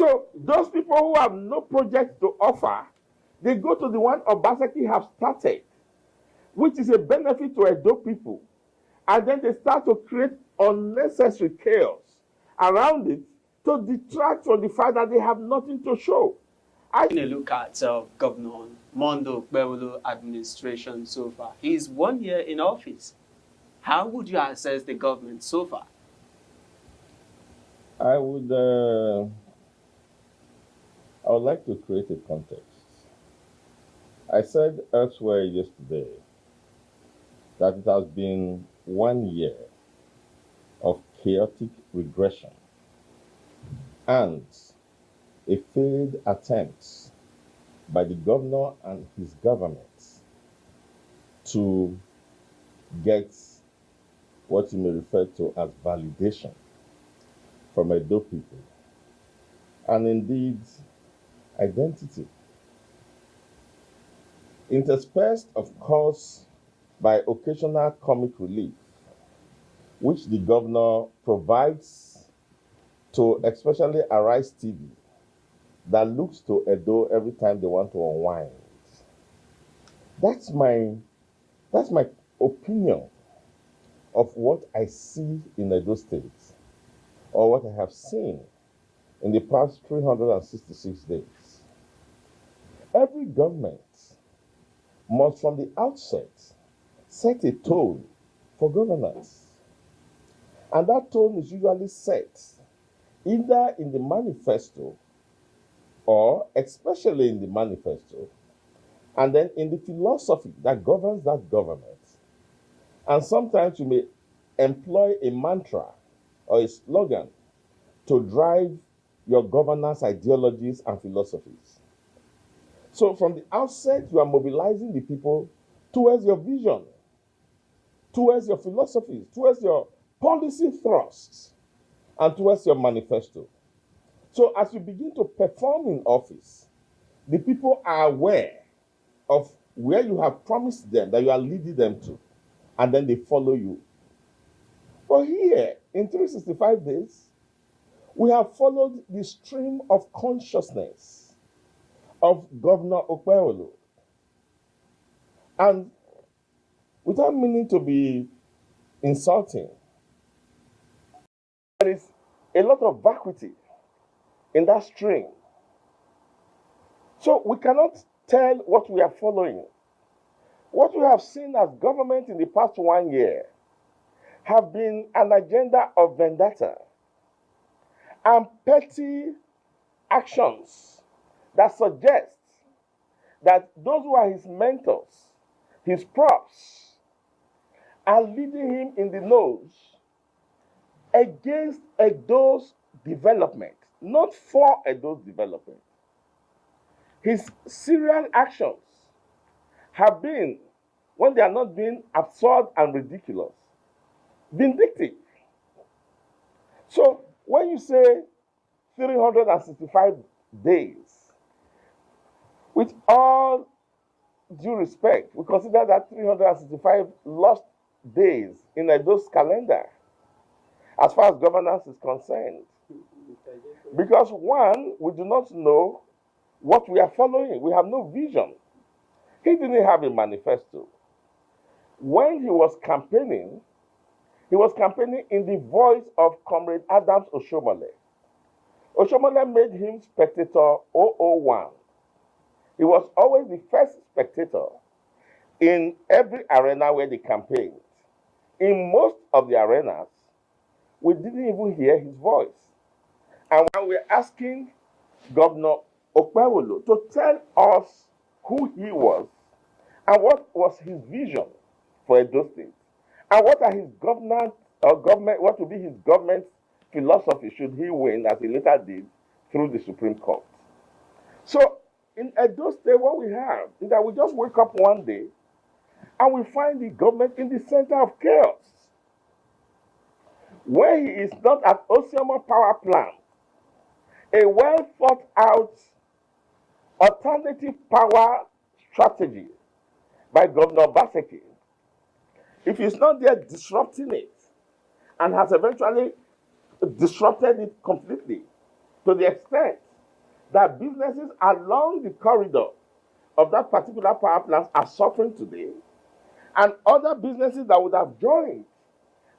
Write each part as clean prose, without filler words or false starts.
So those people who have no project to offer, they go to the one Obaseki have started, which is a benefit to Edo people. And then they start to create unnecessary chaos around it to detract from the fact that they have nothing to show. Taking a look at Governor Monday Okpebholo administration so far, he's 1 year in office. How would you assess the government so far? I would like to create a context. I said elsewhere yesterday that it has been 1 year of chaotic regression and a failed attempt by the governor and his government to get what you may refer to as validation from Edo people, and indeed identity. Interspersed, of course, by occasional comic relief, which the governor provides to especially Arise TV, that looks to Edo every time they want to unwind. That's my opinion of what I see in Edo State, or what I have seen in the past 366 days. Every government must, from the outset, set a tone for governance. And that tone is usually set either in the manifesto, or especially in the manifesto, and then in the philosophy that governs that government. And sometimes you may employ a mantra or a slogan to drive your governance ideologies and philosophies. So from the outset, you are mobilizing the people towards your vision, towards your philosophies, towards your policy thrusts, and towards your manifesto. So as you begin to perform in office, the people are aware of where you have promised them that you are leading them to, and then they follow you. But here, in 365 days, we have followed the stream of consciousness of Governor Okpebholo. And without meaning to be insulting, there is a lot of vacuity in that stream. So we cannot tell what we are following. What we have seen as government in the past 1 year have been an agenda of vendetta and petty actions that suggest that those who are his mentors, his props, are leading him in the nose against Edo's development, not for Edo's development. His serial actions have been, when they are not being absurd and ridiculous, vindictive. So when you say 365 days, with all due respect, we consider that 365 lost days in Edo's calendar as far as governance is concerned. Because one, we do not know what we are following. We have no vision. He didn't have a manifesto. When he was campaigning in the voice of Comrade Adams Oshomole. Oshomole made him spectator 001. He was always the first spectator in every arena where they campaigned. In most of the arenas, we didn't even hear his voice. And when we're asking Governor Okpebholo to tell us who he was and what was his vision for Edo State, and what are his government, what will be his government philosophy should he win, as he later did, through the Supreme Court. So in Edo State, what we have is that we just wake up one day and we find the government in the center of chaos, where he is not at Osioma Power Plant, a well thought out alternative power strategy by Governor Obaseki. If he's not there disrupting it, and has eventually disrupted it completely, to the extent that businesses along the corridor of that particular power plant are suffering today, and other businesses that would have joined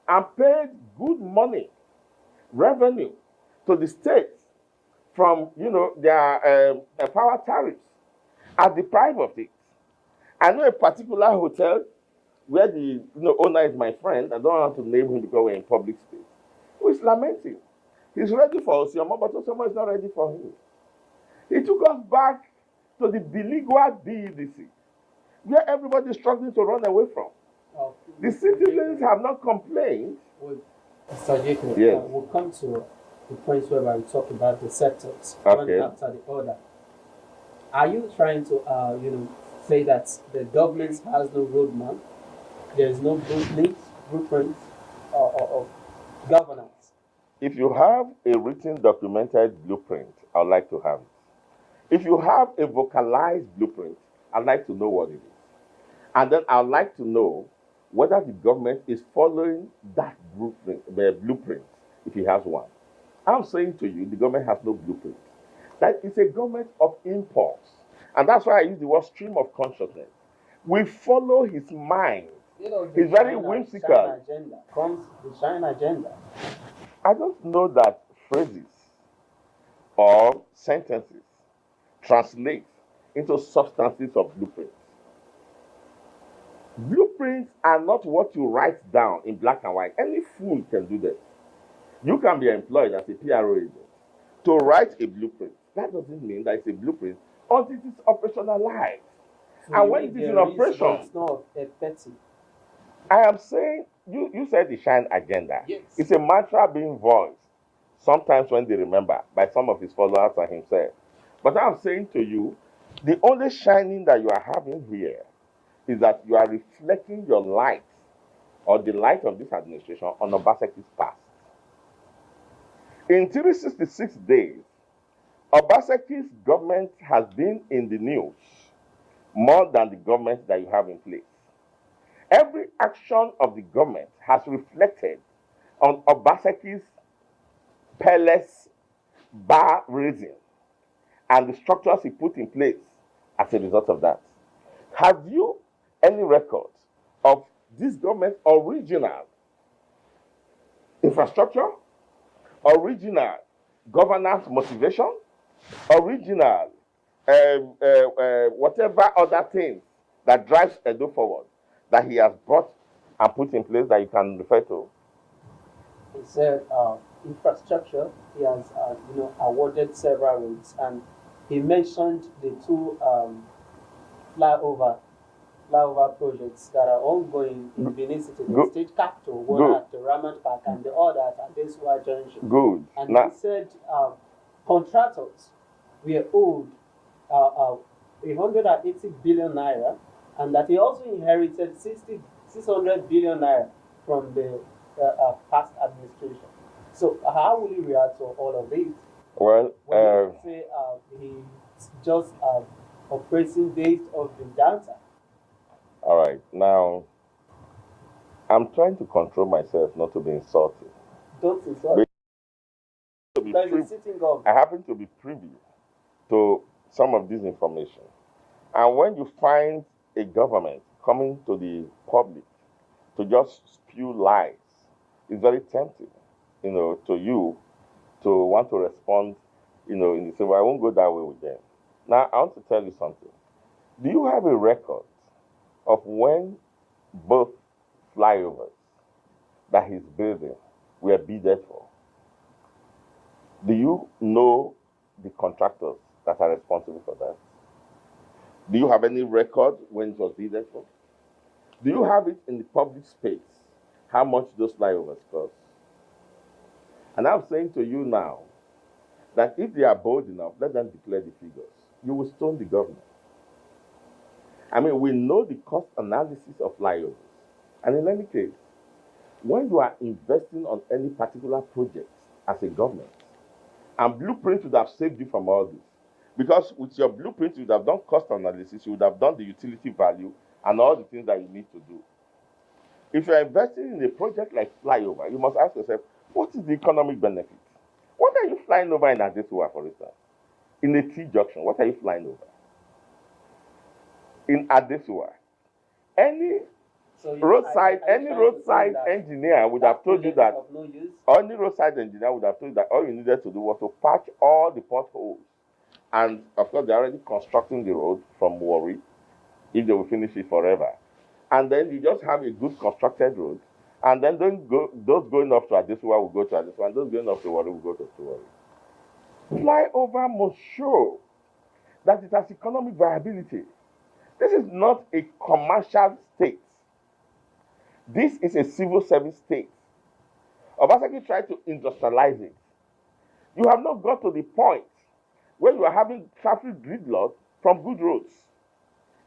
and paid good money, revenue to the state from their power tariffs are deprived of it. I know a particular hotel where the owner is my friend. I don't want to name him because we're in public space. Who is lamenting? He's ready for Osioma, but Osioma is not ready for him. He took us back to the beleaguered DEDC, where everybody is struggling to run away from. The citizens have not complained. Mr. Jacob, yes. We'll come to the point where we talk about the sectors, okay, one after the other. Are you trying to, say that the government has no roadmap? There is no blueprint of governance? If you have a written, documented blueprint, I'd like to have it. If you have a vocalized blueprint, I'd like to know what it is. And then I'd like to know whether the government is following that blueprint, if it has one. I'm saying to you, the government has no blueprint. That is a government of impulse. And that's why I use the word stream of consciousness. We follow his mind. He's very whimsical. The China agenda. I don't know that phrases or sentences translate into substances of blueprints. Blueprints are not what you write down in black and white. Any fool can do that. You can be employed as a PRO agent to write a blueprint. That doesn't mean that it's a blueprint until it is operationalized. So and when it is in operation, it's not a petty. I am saying, you said the shine agenda. Yes. It's a mantra being voiced, sometimes when they remember, by some of his followers and himself. But I'm saying to you, the only shining that you are having here is that you are reflecting your light, or the light of this administration, on Obaseki's past. In 366 days, Obaseki's government has been in the news more than the government that you have in place. Every action of the government has reflected on Obaseki's palace bar raising and the structures he put in place as a result of that. Have you any record of this government's original infrastructure, original governance motivation, original whatever other things that drives Edo forward that he has brought and put in place that you can refer to? He said infrastructure. He has awarded several roads, and he mentioned the two flyover projects that are ongoing in Benin City, the state capital, one at the Ramat Park and the other at Adesua Junction. Good. And he said contractors were owed 180 billion naira, and that he also inherited 600 billion naira from the past administration. So how will he react to all of this? Well, when you say he's just operating based on the data. All right. Now, I'm trying to control myself not to be insulted. Don't insult. I happen to be privy to some of this information. And when you find a government coming to the public to just spew lies, it's very tempting, to you to want to respond, in the same way. I won't go that way with them. Now, I want to tell you something. Do you have a record of when both flyovers that he's building were bidded for? Do you know the contractors that are responsible for that? Do you have any record when it was bidded for? Do you have it in the public space, how much those flyovers cost? And I'm saying to you now that if they are bold enough, let them declare the figures. You will stone the government. I mean, we know the cost analysis of flyovers. And in any case, when you are investing on any particular project as a government, and blueprint would have saved you from all this. Because with your blueprint, you would have done cost analysis, you would have done the utility value, and all the things that you need to do. If you're investing in a project like flyover, you must ask yourself, what is the economic benefit? What are you flying over in Adesua, for instance? in a T-junction, what are you flying over? In Adesua, any roadside engineer would have told you that, any roadside engineer would have told you that all you needed to do was to patch all the potholes. And of course, they're already constructing the road from Warri, if they will finish it forever. And then you just have a good constructed road. And then those going up to Adesua will go to Adesua, and those going up to Warri will go to Warri. Flyover must show that it has economic viability. This is not a commercial state. This is a civil service state. Obaseki tried to industrialize it. You have not got to the point where you are having traffic gridlock from good roads.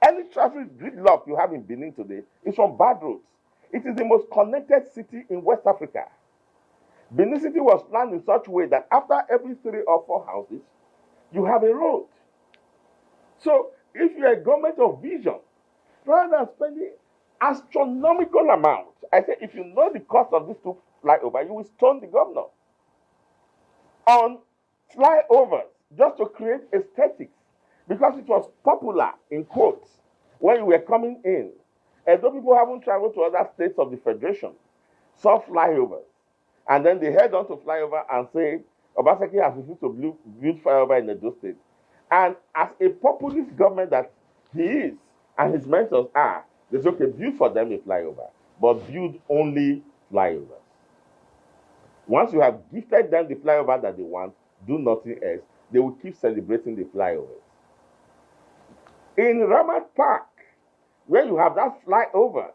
Any traffic gridlock you have in Benin today is from bad roads. It is the most connected city in West Africa. Benin City was planned in such a way that after every 3 or 4 houses, you have a road. So if you're a government of vision, rather than spending astronomical amounts, I say if you know the cost of these 2 flyovers, you will stone the governor on flyovers just to create aesthetics, because it was popular, in quotes, when you were coming in. And though people haven't traveled to other states of the Federation, saw flyovers, and then they head on to flyover and say, Obaseki has refused to build flyover in Edo State. And as a populist government that he is, and his mentors are, they say, okay, build for them a flyover, but build only flyovers. Once you have gifted them the flyover that they want, do nothing else, they will keep celebrating the flyovers. In Ramat Park, where you have that flyover,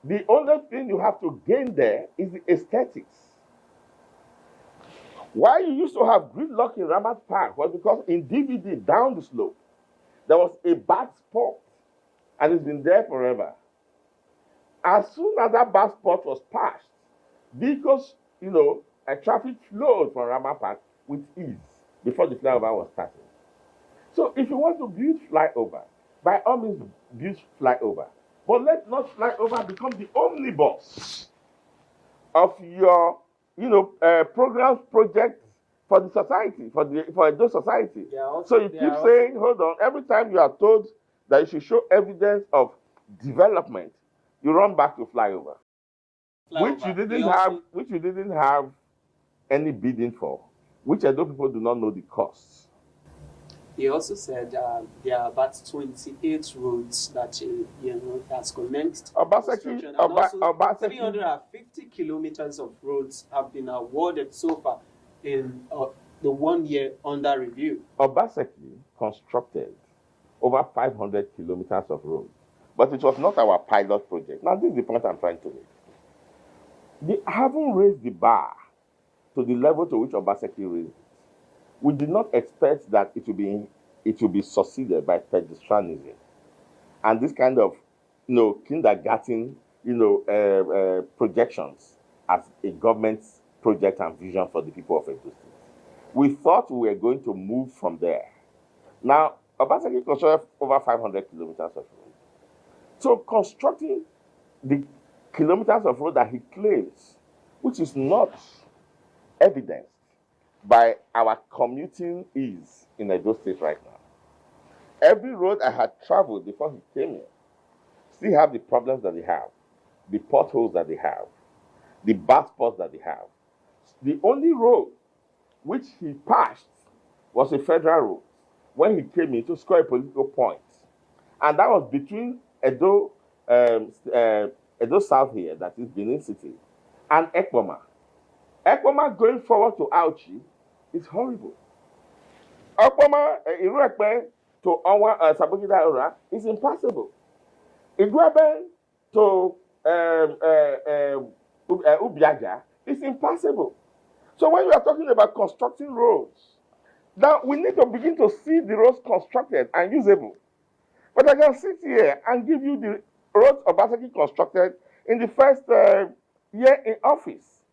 the only thing you have to gain there is the aesthetics. Why you used to have gridlock in Ramat Park was because in DVD, down the slope, there was a bad spot, and it's been there forever. As soon as that bad spot was patched, vehicles, traffic flowed from Ramat Park with ease before the flyover was started. So if you want to build flyover, by all means build flyover. But let not flyover become the omnibus of your, programs, projects for the society, for those society. So you keep saying, hold on, every time you are told that you should show evidence of development, you run back to flyover. Which you didn't have any bidding for, which I know people do not know the costs. He also said there are about 28 roads that that's commenced. Obaseki, 350 kilometers of roads have been awarded so far in the 1 year under review. Obaseki constructed over 500 kilometers of roads, but it was not our pilot project. Now, this is the point I'm trying to make. They haven't raised the bar to the level to which Obaseki raised it. We did not expect that it will be succeeded by pedestrianism and this kind of, kindergarten, projections as a government project and vision for the people of Edo State. We thought we were going to move from there. Now, Obaseki constructed over 500 kilometers of road. So constructing the kilometers of road that he claims, which is not evidenced by our commuting ease in Edo State right now. Every road I had traveled before he came here still have the problems that they have, the potholes that they have, the bad spots that they have. The only road which he passed was a federal road when he came in to score a political point. And that was between Edo South here, that is Benin City, and Ekpoma. Ekpoma going forward to Auchi is horrible. Ekpoma, Iruekpe to Sabogida Ora is impossible. Igwebe to Ubiaja is impossible. So when you are talking about constructing roads, now we need to begin to see the roads constructed and usable. But I can sit here and give you the roads Obaseki constructed in the first year in office,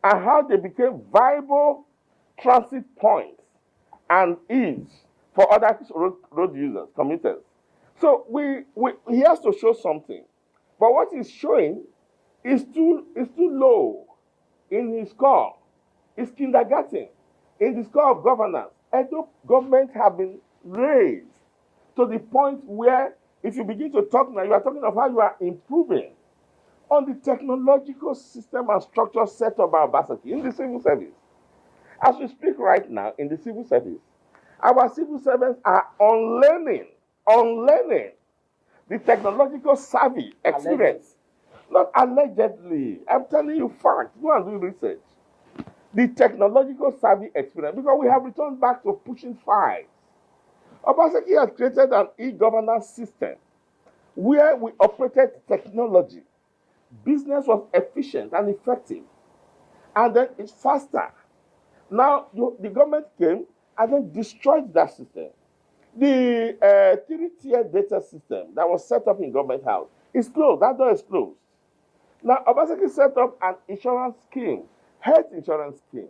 and how they became viable transit points and ease for other road users, commuters. So he has to show something. But what he's showing is too low in his score. It's kindergarten. In the score of governance, Edo government have been raised to the point where if you begin to talk now, you are talking of how you are improving on the technological system and structure set up by Obaseki in the civil service. As we speak right now in the civil service, our civil servants are unlearning the technological savvy experience. Not allegedly. I'm telling you facts. Go and do research. The technological savvy experience, because we have returned back to pushing files. Obaseki has created an e-governance system where we operated technology. Business was efficient and effective, and then it's faster. Now, the government came and then destroyed that system. The three-tier data system that was set up in Government House is closed. That door is closed. Now, Obaseki set up an insurance scheme, health insurance scheme,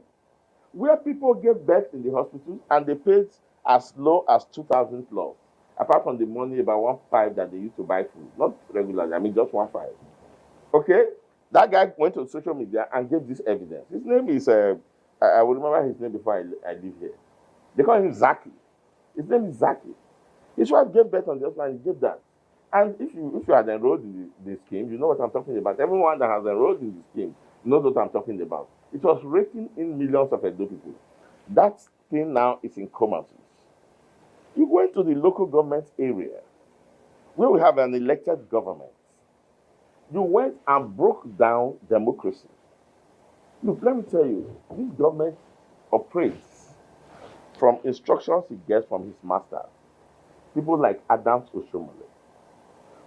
where people gave birth in the hospitals and they paid as low as 2,000 plus, apart from the money about 1.5 that they used to buy food. Not regularly, I mean just 1.5. Okay? That guy went to social media and gave this evidence. His name is, I will remember his name before I leave here. They call him Zaki. His name is Zaki. His wife gave birth on the hospital and he gave that. And if you had enrolled in the scheme, you know what I'm talking about. Everyone that has enrolled in the scheme knows what I'm talking about. It was raking in millions of Edo people. That thing now is in comatose. You go into the local government area where we have an elected government. You went and broke down democracy. Look, let me tell you, this government operates from instructions he gets from his master. People like Adams Oshomole,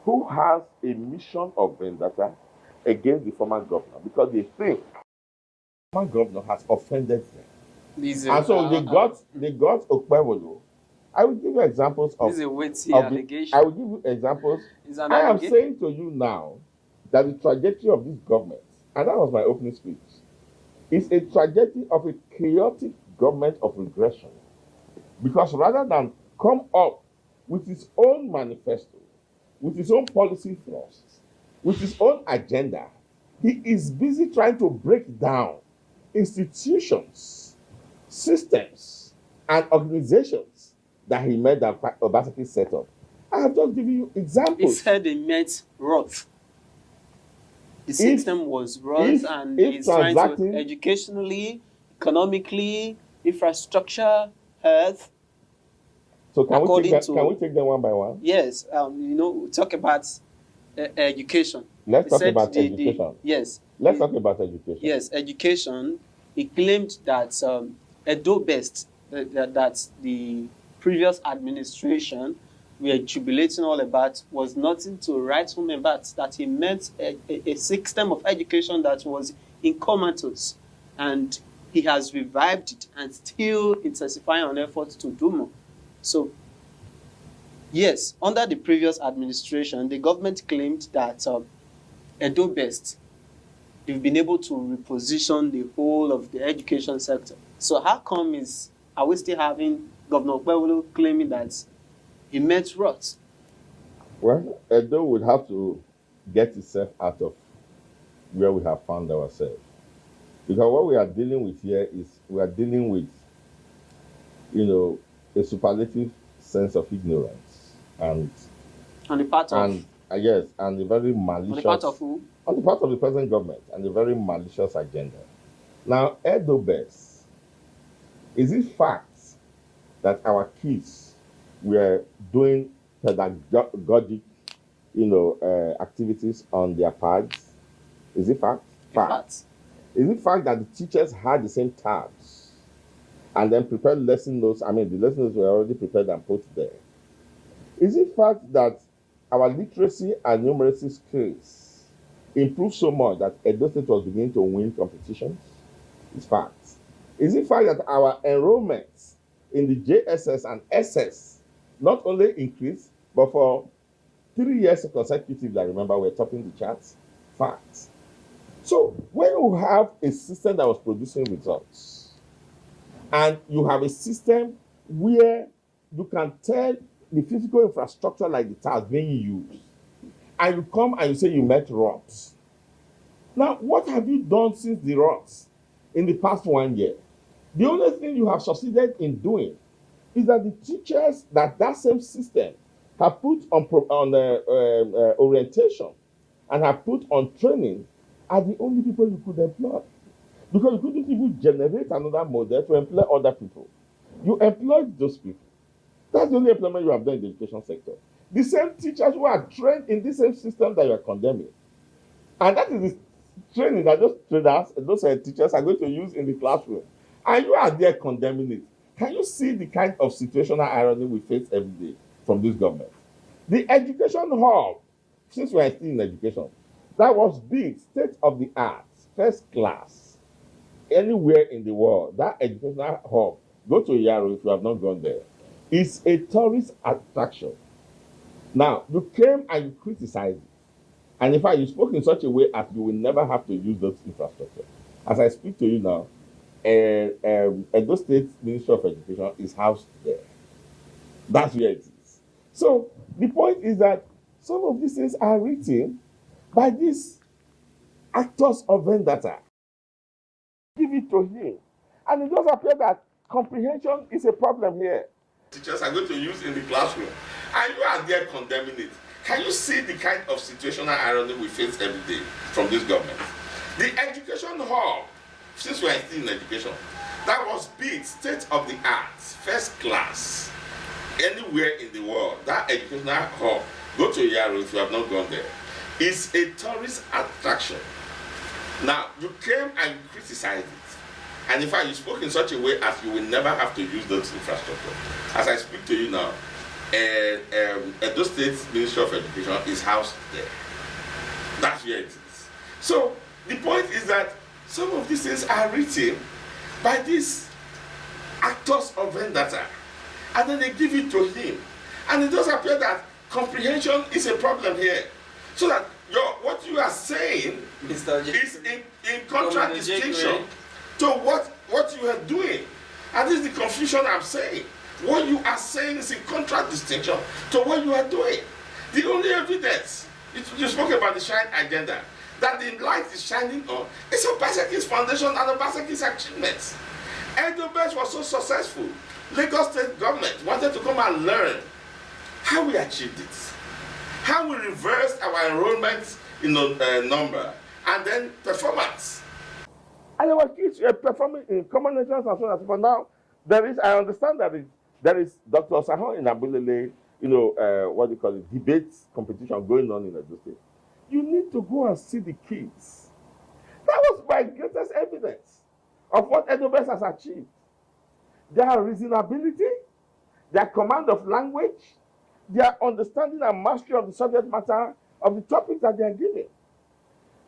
who has a mission of vendetta against the former governor because they think the former governor has offended them. And so they got Okpebholo. I will give you examples of. This is a weighty allegation. I will give you examples. I am saying to you now that the trajectory of this government, and that was my opening speech, is a trajectory of a chaotic government of regression. Because rather than come up with its own manifesto, with his own policy thrusts, with his own agenda, he is busy trying to break down institutions, systems, and organizations that he made that Obaseki set up. I have just given you examples. He said he met Roth. The system was Roth, and he's trying to educationally, economically, infrastructure, health. So can we take them one by one? Yes, we talk about education. Let's talk about education. Yes. Let's talk about education. Yes, education. He claimed that Edo Best, that the previous administration were jubilating all about, was nothing to write home about, that he meant a system of education that was in comatose. And he has revived it and still intensifying on efforts to do more. So, yes, under the previous administration, the government claimed that Edo Best, they've been able to reposition the whole of the education sector. So how come are we still having Governor Okpebholo claiming that he met Roth? Well, Edo would have to get itself out of where we have found ourselves. Because what we are dealing with here is we are dealing with, a superlative sense of ignorance and on the part of yes, and the very malicious. On the part of who? On the part of the present government and the very malicious agenda. Now, Edo Best, is it fact that our kids were doing pedagogic, activities on their pads? Is it fact? Fact. Is it fact that the teachers had the same tabs and then prepared lesson notes? I mean, the lesson notes were already prepared and put there. Is it fact that our literacy and numeracy skills improved so much that Edo State was beginning to win competitions? It's fact. Is it fact that our enrollments in the JSS and SS not only increased, but for 3 years consecutively, I remember we're topping the charts? Fact. So when you have a system that was producing results, and you have a system where you can tell the physical infrastructure like the towers being used, and you come and you say you met Roth. Now, what have you done since the Roth in the past 1 year? The only thing you have succeeded in doing is that the teachers that same system have put on orientation and have put on training are the only people you could employ. Because you couldn't even generate another model to employ other people. You employed those people. That's the only employment you have done in the education sector. The same teachers who are trained in the same system that you are condemning. And that is the training that those trainers, those teachers are going to use in the classroom. And you are there condemning it. Can you see the kind of situational irony we face every day from this government? The education hub, since we are still in education, that was big, state of the art, first class, anywhere in the world. That educational hub, go to Yaro if you have not gone there, is a tourist attraction. Now, you came and you criticized it. And in fact, you spoke in such a way as you will never have to use those infrastructure. As I speak to you now, Edo State Ministry of Education is housed there. That's where it is. So the point is that some of these things are written by these actors of vendetta. Give it to him. And it does appear that comprehension is a problem here. Teachers are going to use in the classroom. And you are there condemning it. Can you see the kind of situational irony we face every day from this government? The education hub, since we are still in education, that was big, state of the art, first class, anywhere in the world. That educational hub, go to Yaro if you have not gone there, is a tourist attraction. Now, you came and criticized it. And in fact, you spoke in such a way as you will never have to use those infrastructure. As I speak to you now, Edo State Ministry of Education is housed there. That's where it is. So the point is that some of these things are written by these actors of vendetta, and then they give it to him. And it does appear that comprehension is a problem here. So that what you are saying is in contradistinction to what you are doing. And this is the confusion I'm saying. What you are saying is in contradistinction to what you are doing. The only evidence, you spoke about the shine agenda, that the light is shining on, is Obaseki's foundation and Obaseki's achievements. Edo Best was so successful. Lagos State government wanted to come and learn how we achieved it, how we reversed our enrollment number, and then performance. And there were kids performing in common nations and so on and so forth. Now, I understand that there is Dr. Osahon in Abulele, what do you call it, debate competition going on in Edo State. You need to go and see the kids. That was my greatest evidence of what Edo Best has achieved. Their reasonability, their command of language, their understanding and mastery of the subject matter of the topics that they are giving.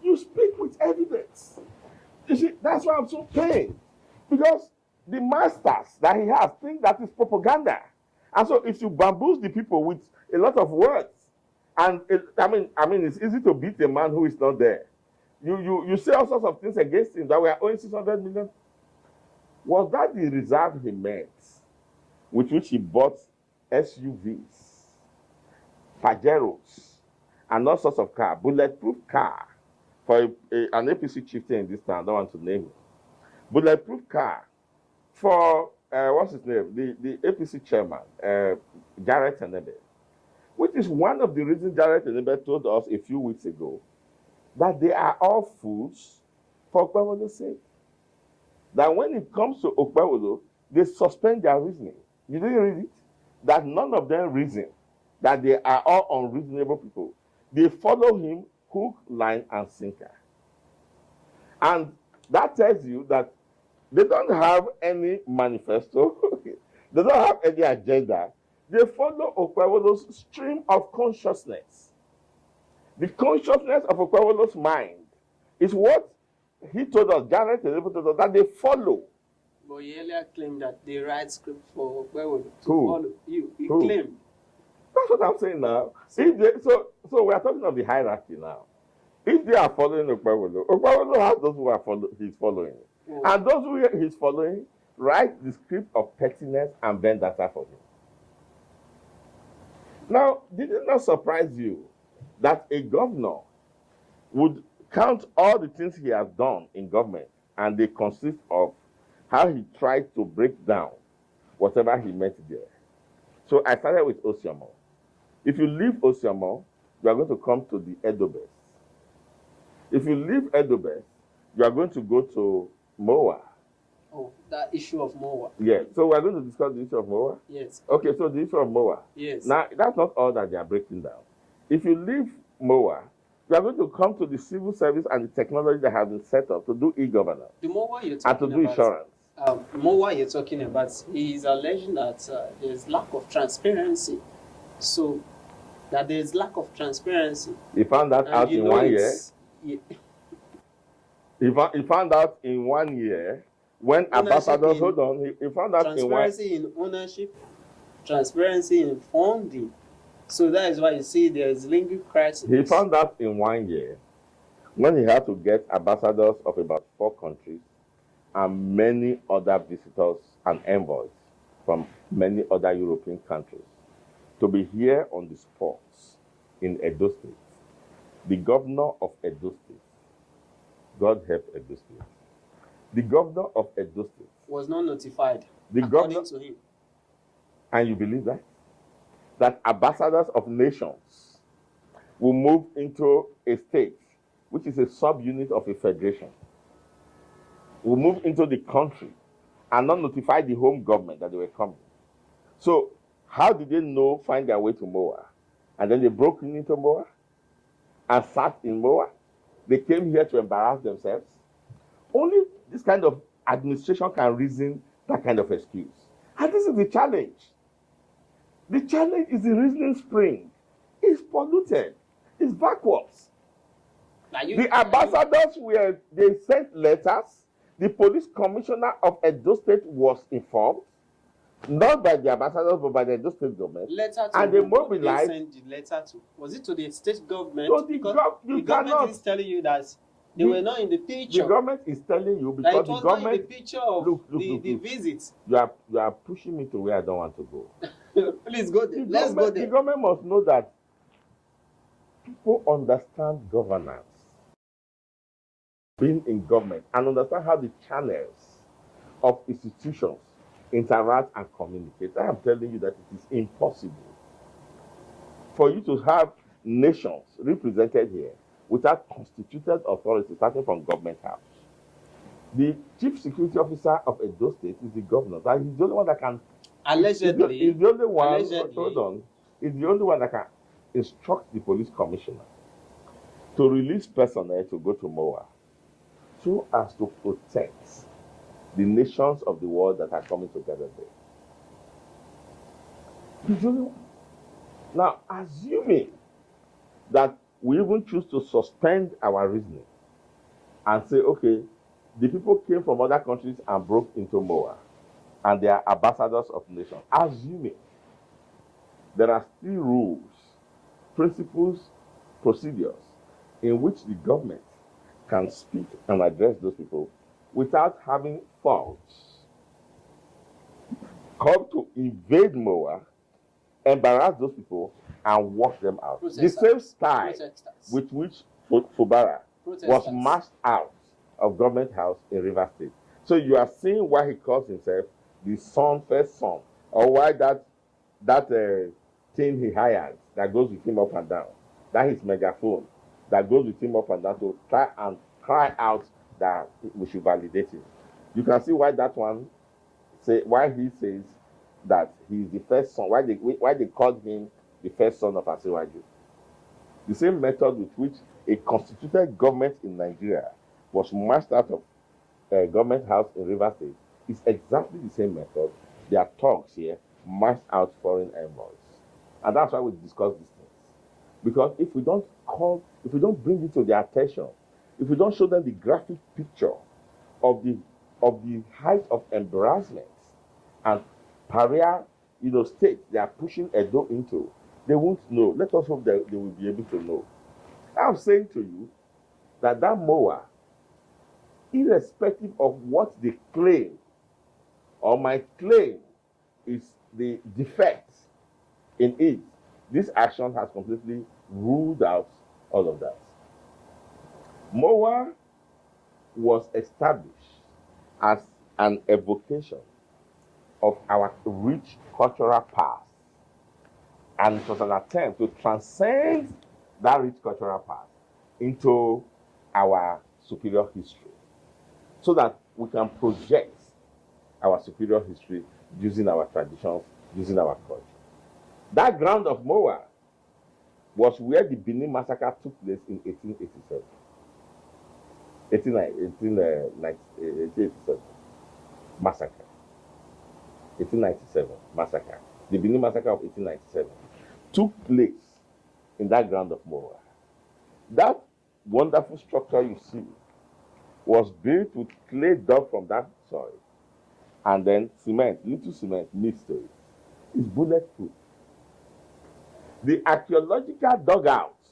You speak with evidence. You see, that's why I'm so pained. Because the masters that he has think that is propaganda. And so if you bamboozle the people with a lot of words, and it's easy to beat a man who is not there. You say all sorts of things against him, that we are owing 600 million. Was that the reserve he meant, with which he bought SUVs, Pajeros, and all sorts of cars, bulletproof car, for an APC chieftain in this town, I don't want to name him. Bulletproof car for, what's his name, the APC chairman, Jarrett Enebe, which is one of the reasons Jarrett Enebe told us a few weeks ago that they are all fools for Okpebholo's sake. That when it comes to Okpebholo, they suspend their reasoning. You didn't read it? That none of them reason, that they are all unreasonable people. They follow him hook, line, and sinker. And that tells you that they don't have any manifesto. They don't have any agenda. They follow Okpebholo's stream of consciousness. The consciousness of Okpebholo's mind is what he told us, Janet told us, that they follow. But he earlier claimed that they write script for Okpebholo to follow. He claimed. That's what I'm saying now. So we are talking of the hierarchy now. If they are following Okpebholo, Okpebholo has those who he's following. Oh. And those who he's following write the script of pettiness and vendetta for him. Now, did it not surprise you that a governor would count all the things he has done in government, and they consist of how he tried to break down whatever he met there. So I started with Osiomo. If you leave Osiomo, you are going to come to the Edobes. If you leave Edobes, you are going to go to MOWAA. Oh, that issue of MOWAA. Yeah, so we're going to discuss the issue of MOWAA. Yes. Okay, so the issue of MOWAA. Yes. Now, that's not all that they are breaking down. If you leave MOWAA, you are going to come to the civil service and the technology that has been set up to do e-governance. The MOWAA you're and talking to do about, insurance. MOWAA you're talking about, he is alleging that there's lack of transparency. So, that there's lack of transparency. He found that out in 1 year. Yeah. He found out in 1 year when ambassadors, hold on, he found out in one. Transparency in ownership, transparency in funding. So that is why you see there is lingering crisis. He found out in 1 year when he had to get ambassadors of about 4 countries and many other visitors and envoys from many other European countries to be here on the spot in Edo State. The governor of Edo State, God help Edo State, the governor of Edo State was not notified. The according governor, to him. and you believe that? That ambassadors of nations will move into a state which is a subunit of a federation, will move into the country and not notify the home government that they were coming. So how did they find their way to MOWAA? And then they broke into MOWAA and sat in MOWAA. They came here to embarrass themselves. Only this kind of administration can reason that kind of excuse. And this is the challenge. The challenge is the reasoning spring. It's polluted. It's backwards. The ambassadors they sent letters. The police commissioner of Edo State was informed, not by the ambassadors, but by the Edo State government. And they mobilized. They sent the letter to? Was it to the state government? So the government is telling you that they were not in the picture. The government is telling you because the government not in the picture of the visit. You are pushing me to where I don't want to go. Please go there. Let's go there. The government must know that people understand governance, being in government, and understand how the channels of institutions interact and communicate. I am telling you that it is impossible for you to have nations represented here without constituted authority starting from Government House. The chief security officer of Edo State is the governor. That he's the only one that can. Allegedly. He's the only one. Hold on. He's the only one that can instruct the police commissioner to release personnel to go to MOWAA so as to protect the nations of the world that are coming together there. He's the only one. Now, assuming that we even choose to suspend our reasoning and say, okay, the people came from other countries and broke into MOWAA, and they are ambassadors of nations. Assuming there are still rules, principles, procedures in which the government can speak and address those people without having faults, come to invade MOWAA, embarrass those people, and wash them out. The same style with which Fubara was marched out of Government House in River State. So you are seeing why he calls himself the first son, or why that thing he hired that goes with him up and down, that his megaphone that goes with him up and down to try and cry out that we should validate him. You can see why that one why he says that he is the first son, why they called him the first son of Asiwaju. The same method with which a constituted government in Nigeria was marched out of Government House in River State is exactly the same method. There are talks here, marched out foreign envoys. And that's why we discuss these things. Because if we don't bring it to their attention, if we don't show them the graphic picture of the height of embarrassment and pariah, state they are pushing Edo into, they won't know. Let us hope that they will be able to know. I'm saying to you that MOWAA, irrespective of what they claim or might claim is the defect in it, this action has completely ruled out all of that. MOWAA was established as an evocation of our rich cultural past. And it was an attempt to transcend that rich cultural past into our superior history so that we can project our superior history using our traditions, using our culture. That ground of MOWAA was where the Benin massacre took place in 1887. 1887 massacre. 1897 massacre. The Benin massacre of 1897 took place in that ground of MOWAA. That wonderful structure you see was built with clay dug from that soil and then cement, little cement mixed to it. It's bulletproof. The archaeological dugouts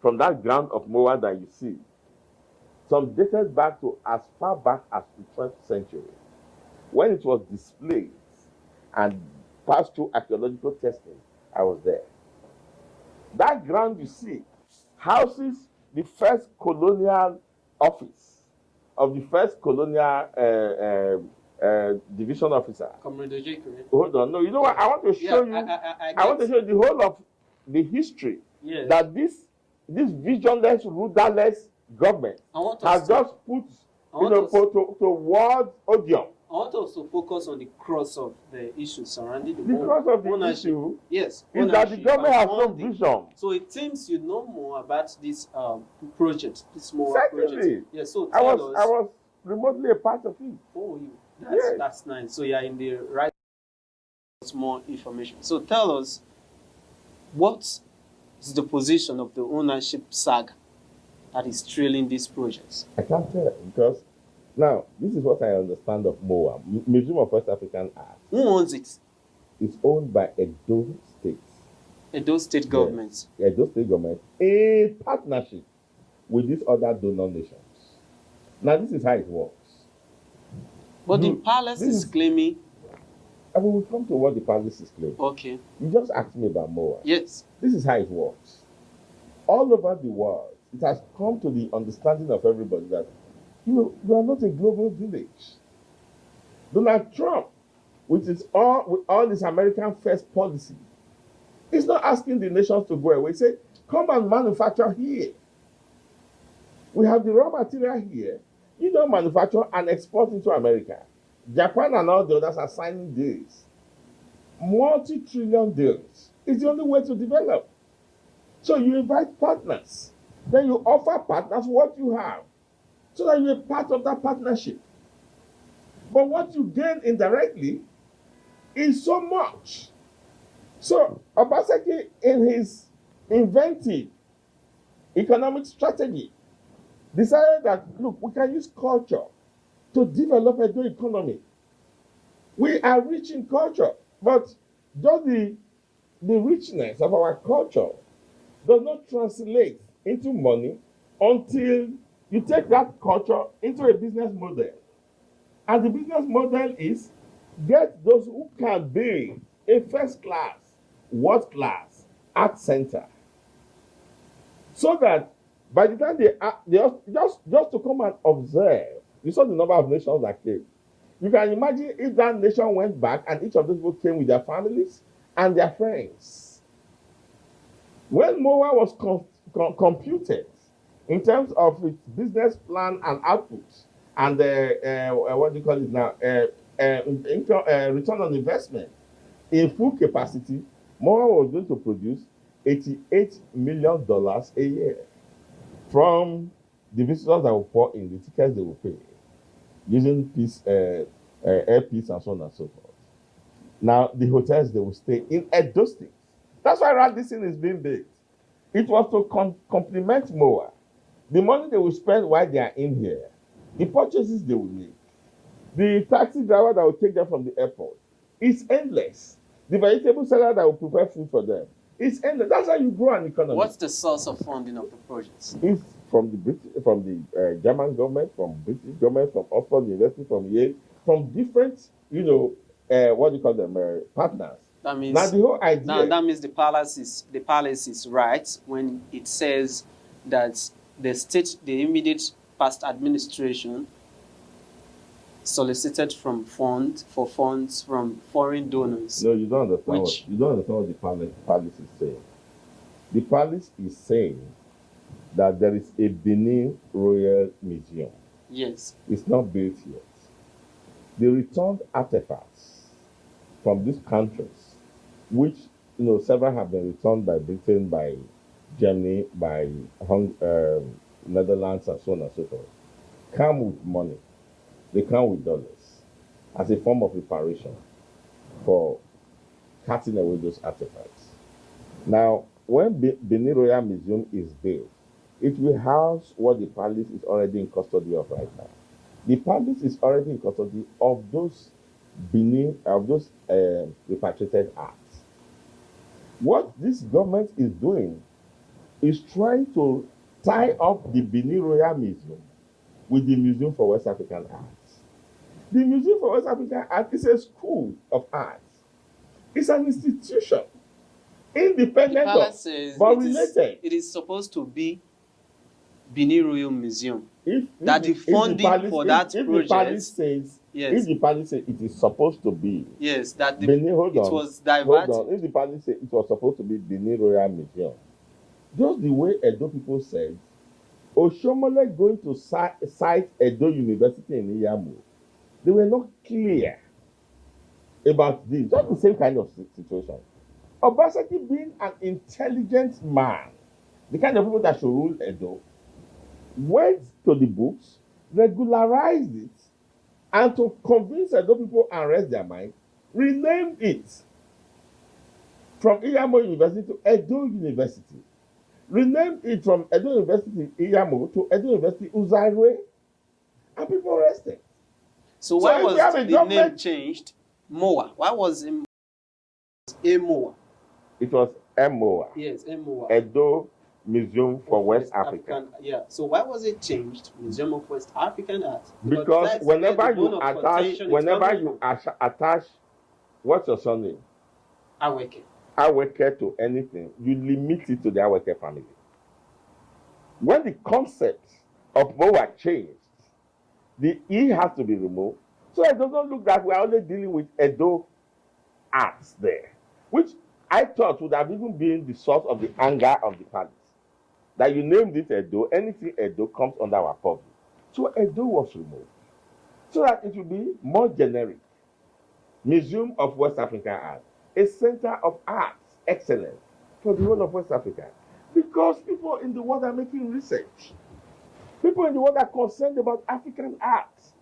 from that ground of MOWAA that you see, some dated back to as far back as the 12th century, when it was displayed and passed through archaeological testing. I was there. That ground you see houses the first colonial office of the first colonial division officer. Hold on, no, you know what? I want to show you. I want to show you the whole of the history that this visionless, rudderless government has just put, towards odium. I want us to focus on the cross of the issue surrounding the cross of the ownership. Issue Yes, is that the government has no vision. So it seems you know more about this project, this MOWAA Certainly. project. Yes, so I was remotely a part of it. Oh, that's nice. So you are in the right. More information. So tell us, what is the position of the ownership saga that is trailing these projects? I can't tell because now this is what I understand of MOWAA, Museum of West African Art. Who owns it? It's owned by Edo State. Edo State government. Yes. Edo State government in partnership with these other donor nations. Now this is how it works. But the palace is claiming. I will come to what the palace is claiming. Okay. You just asked me about MOWAA. Yes. This is how it works. All over the world, it has come to the understanding of everybody that you are not a global village. Donald Trump, with all this American first policy, is not asking the nations to go away. He said, come and manufacture here. We have the raw material here. You don't manufacture and export into America. Japan and all the others are signing deals. Multi-trillion deals. It's the only way to develop. So you invite partners. Then you offer partners what you have. So that you're part of that partnership. But what you gain indirectly is so much. So Obaseki, in his inventive economic strategy, decided that, look, we can use culture to develop a good economy. We are rich in culture, but just the richness of our culture does not translate into money until you take that culture into a business model. And the business model is get those who can be a first class, world class art center. So that by the time they just to come and observe, you saw the number of nations that came. You can imagine if that nation went back and each of those people came with their families and their friends. When MOWAA was computed in terms of its business plan and output and what do you call it now, return on investment in full capacity, MOWAA was going to produce $88 million a year from the visitors that will pour in, the tickets they will pay, using airpiece and so on and so forth. Now, the hotels they will stay in Edo State. That's why this thing is being built. It was to complement MOWAA. The money they will spend while they are in here, the purchases they will make, the taxi driver that will take them from the airport, it's endless. The vegetable seller that will prepare food for them, it's endless. That's how you grow an economy. What's the source of funding of the projects? It's from the German government, from British government, from Oxford University, from Yale, from different, what do you call them, partners. That means now the whole idea. Now that means the palace is right when it says that the immediate past administration solicited from funds from foreign donors. No, you don't understand. You don't understand what the palace is saying. The palace is saying that there is a Benin Royal Museum. Yes. It's not built yet. They returned artifacts from these countries, which several have been returned by Britain, by Germany, by Netherlands, and so on and so forth. Come with money. They come with dollars as a form of reparation for cutting away those artifacts. Now, when Benin Royal Museum is built, it will house what the palace is already in custody of right now. The palace is already in custody of those repatriated arts. What this government is doing is trying to tie up the Benin Royal Museum with the Museum for West African Arts. The Museum for West African Arts is a school of arts. It's an institution, independent but related. It is supposed to be Benin Royal Museum. If the funding for that project, if the palace says it is supposed to be, yes, that was diverted. If the palace says it was supposed to be Benin Royal Museum, just the way Edo people said, Oshomole going to cite Edo University in Iyamu, they were not clear about this. Just the same kind of situation. Obaseki being an intelligent man, the kind of people that should rule Edo, went to the books, regularized it, and to convince Edo people and rest their mind, renamed it from Iyamo University to Edo University. Renamed it from Edo University Iyamo to Edo University Uzairwe, and people rested. So why was the name changed? MOWAA. Why was it MOWAA? It was MOWAA. Yes, MOWAA. Edo Museum for West Africa. Yeah. So why was it changed? Museum of West African Art. Because whenever you attach, what's your surname? Aweke to anything, you limit it to the Aweke family. When the concept of MOWAA changed, the E has to be removed, so it doesn't look like we're only dealing with Edo arts there, which I thought would have even been the source of the anger of the palace. That you named it Edo, anything Edo comes under our purview. So Edo was removed, so that it will be more generic. Museum of West African Art, a center of arts excellence for the whole of West Africa. Because people in the world are making research. People in the world are concerned about African arts.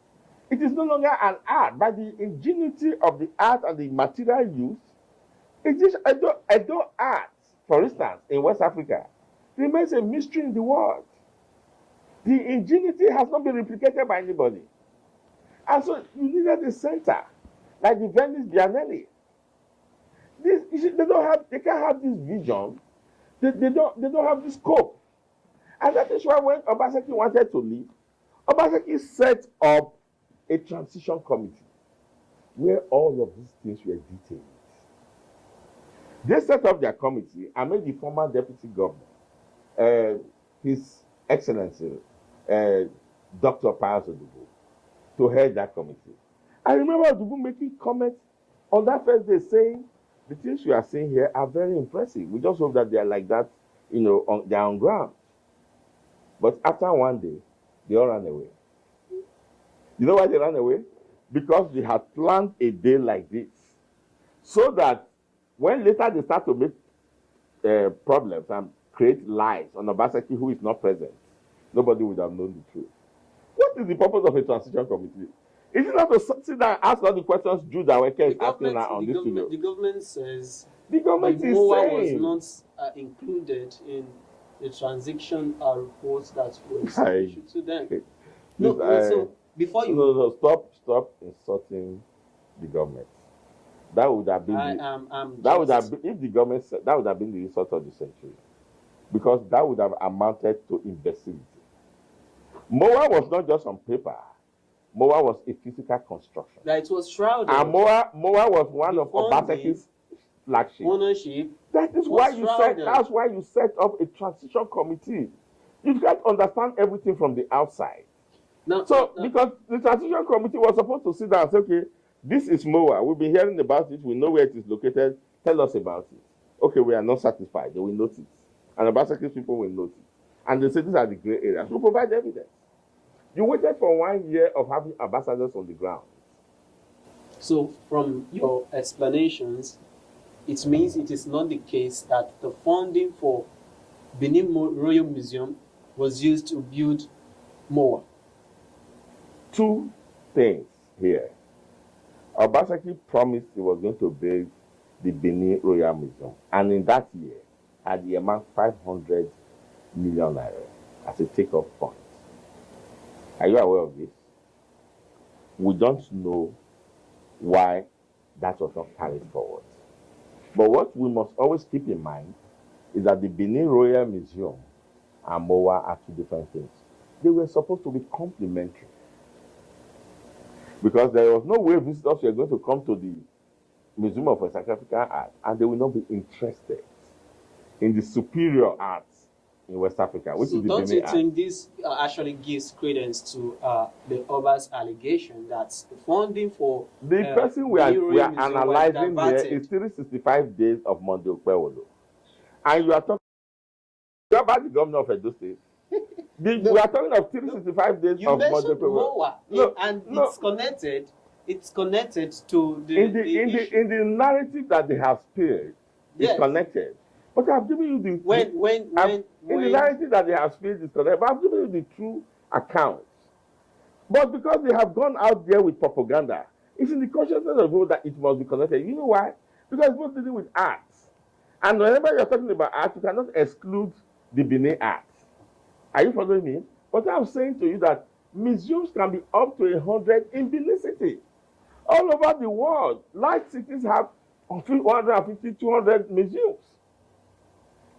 It is no longer an art, but the ingenuity of the art and the material used. It is Edo art, for instance, in West Africa, remains a mystery in the world. The ingenuity has not been replicated by anybody. And so you needed a center, like the Venice Biennale. They can't have this vision. They don't have this scope. And that is why when Obaseki wanted to leave, Obaseki set up a transition committee where all of these things were detailed. They set up their committee and made the former deputy governor, His Excellency, Dr. Pius Odubu, to head that committee. I remember Odubu making comments on that first day saying, the things we are seeing here are very impressive. We just hope that they are like that, they're on ground. But after one day, they all ran away. You know why they ran away? Because they had planned a day like this, so that when later they start to make problems and create lies on Obaseki who is not present, nobody would have known the truth. What is the purpose of a transition committee? Is it not to sit down and ask all the questions Jude Aweke is asking now on this studio? The government says the MOWAA was not included in the transition reports that were issued to them. So before you... No, stop insulting the government. That would have been if the government said, that would have been the insult of the century. Because that would have amounted to imbecility. MOWAA was not just on paper. MOWAA was a physical construction. That it was shrouded. And MOWAA was one of Obaseki's flagship. Ownership. That's why you set up a transition committee. You can't understand everything from the outside. So, because the transition committee was supposed to sit down and say, okay, this is MOWAA. We've been hearing about it. We know where it is located. Tell us about it. Okay, we are not satisfied. They will note it. And Obaseki's people will note it. And they say these are the gray areas. We provide evidence. You waited for 1 year of having ambassadors on the ground. So, from your explanations, it means it is not the case that the funding for Benin Royal Museum was used to build MOWAA. Two things here. Obaseki promised he was going to build the Benin Royal Museum, and in that year, had the amount 500 million naira as a take-off point. Are you aware of this? We don't know why that was not carried forward. But what we must always keep in mind is that the Benin Royal Museum and MOWAA are two different things. They were supposed to be complementary. Because there was no way visitors were going to come to the Museum of West African Art and they will not be interested in the superior arts in West Africa, which is the don't Benin you art. think this actually gives credence to the Oba's allegation that the funding for the person we are analyzing here is 365 days of Monday Okpebholo. And you are talking about the governor of Edo State. We are talking of 365 days of Monday Okpebholo. It's connected to the in the narrative that they have spilled. Yes. It's connected. But I've given you the in the narrative that they have spilled is connected. But I've given you the true accounts. But because they have gone out there with propaganda, it's in the consciousness of people that it must be connected. You know why? Because it's both dealing with arts. And whenever you're talking about art, you cannot exclude the Benin art. Are you following me? But I'm saying to you that museums can be up to 100 in Benin City. All over the world, large cities have 150, 200 museums.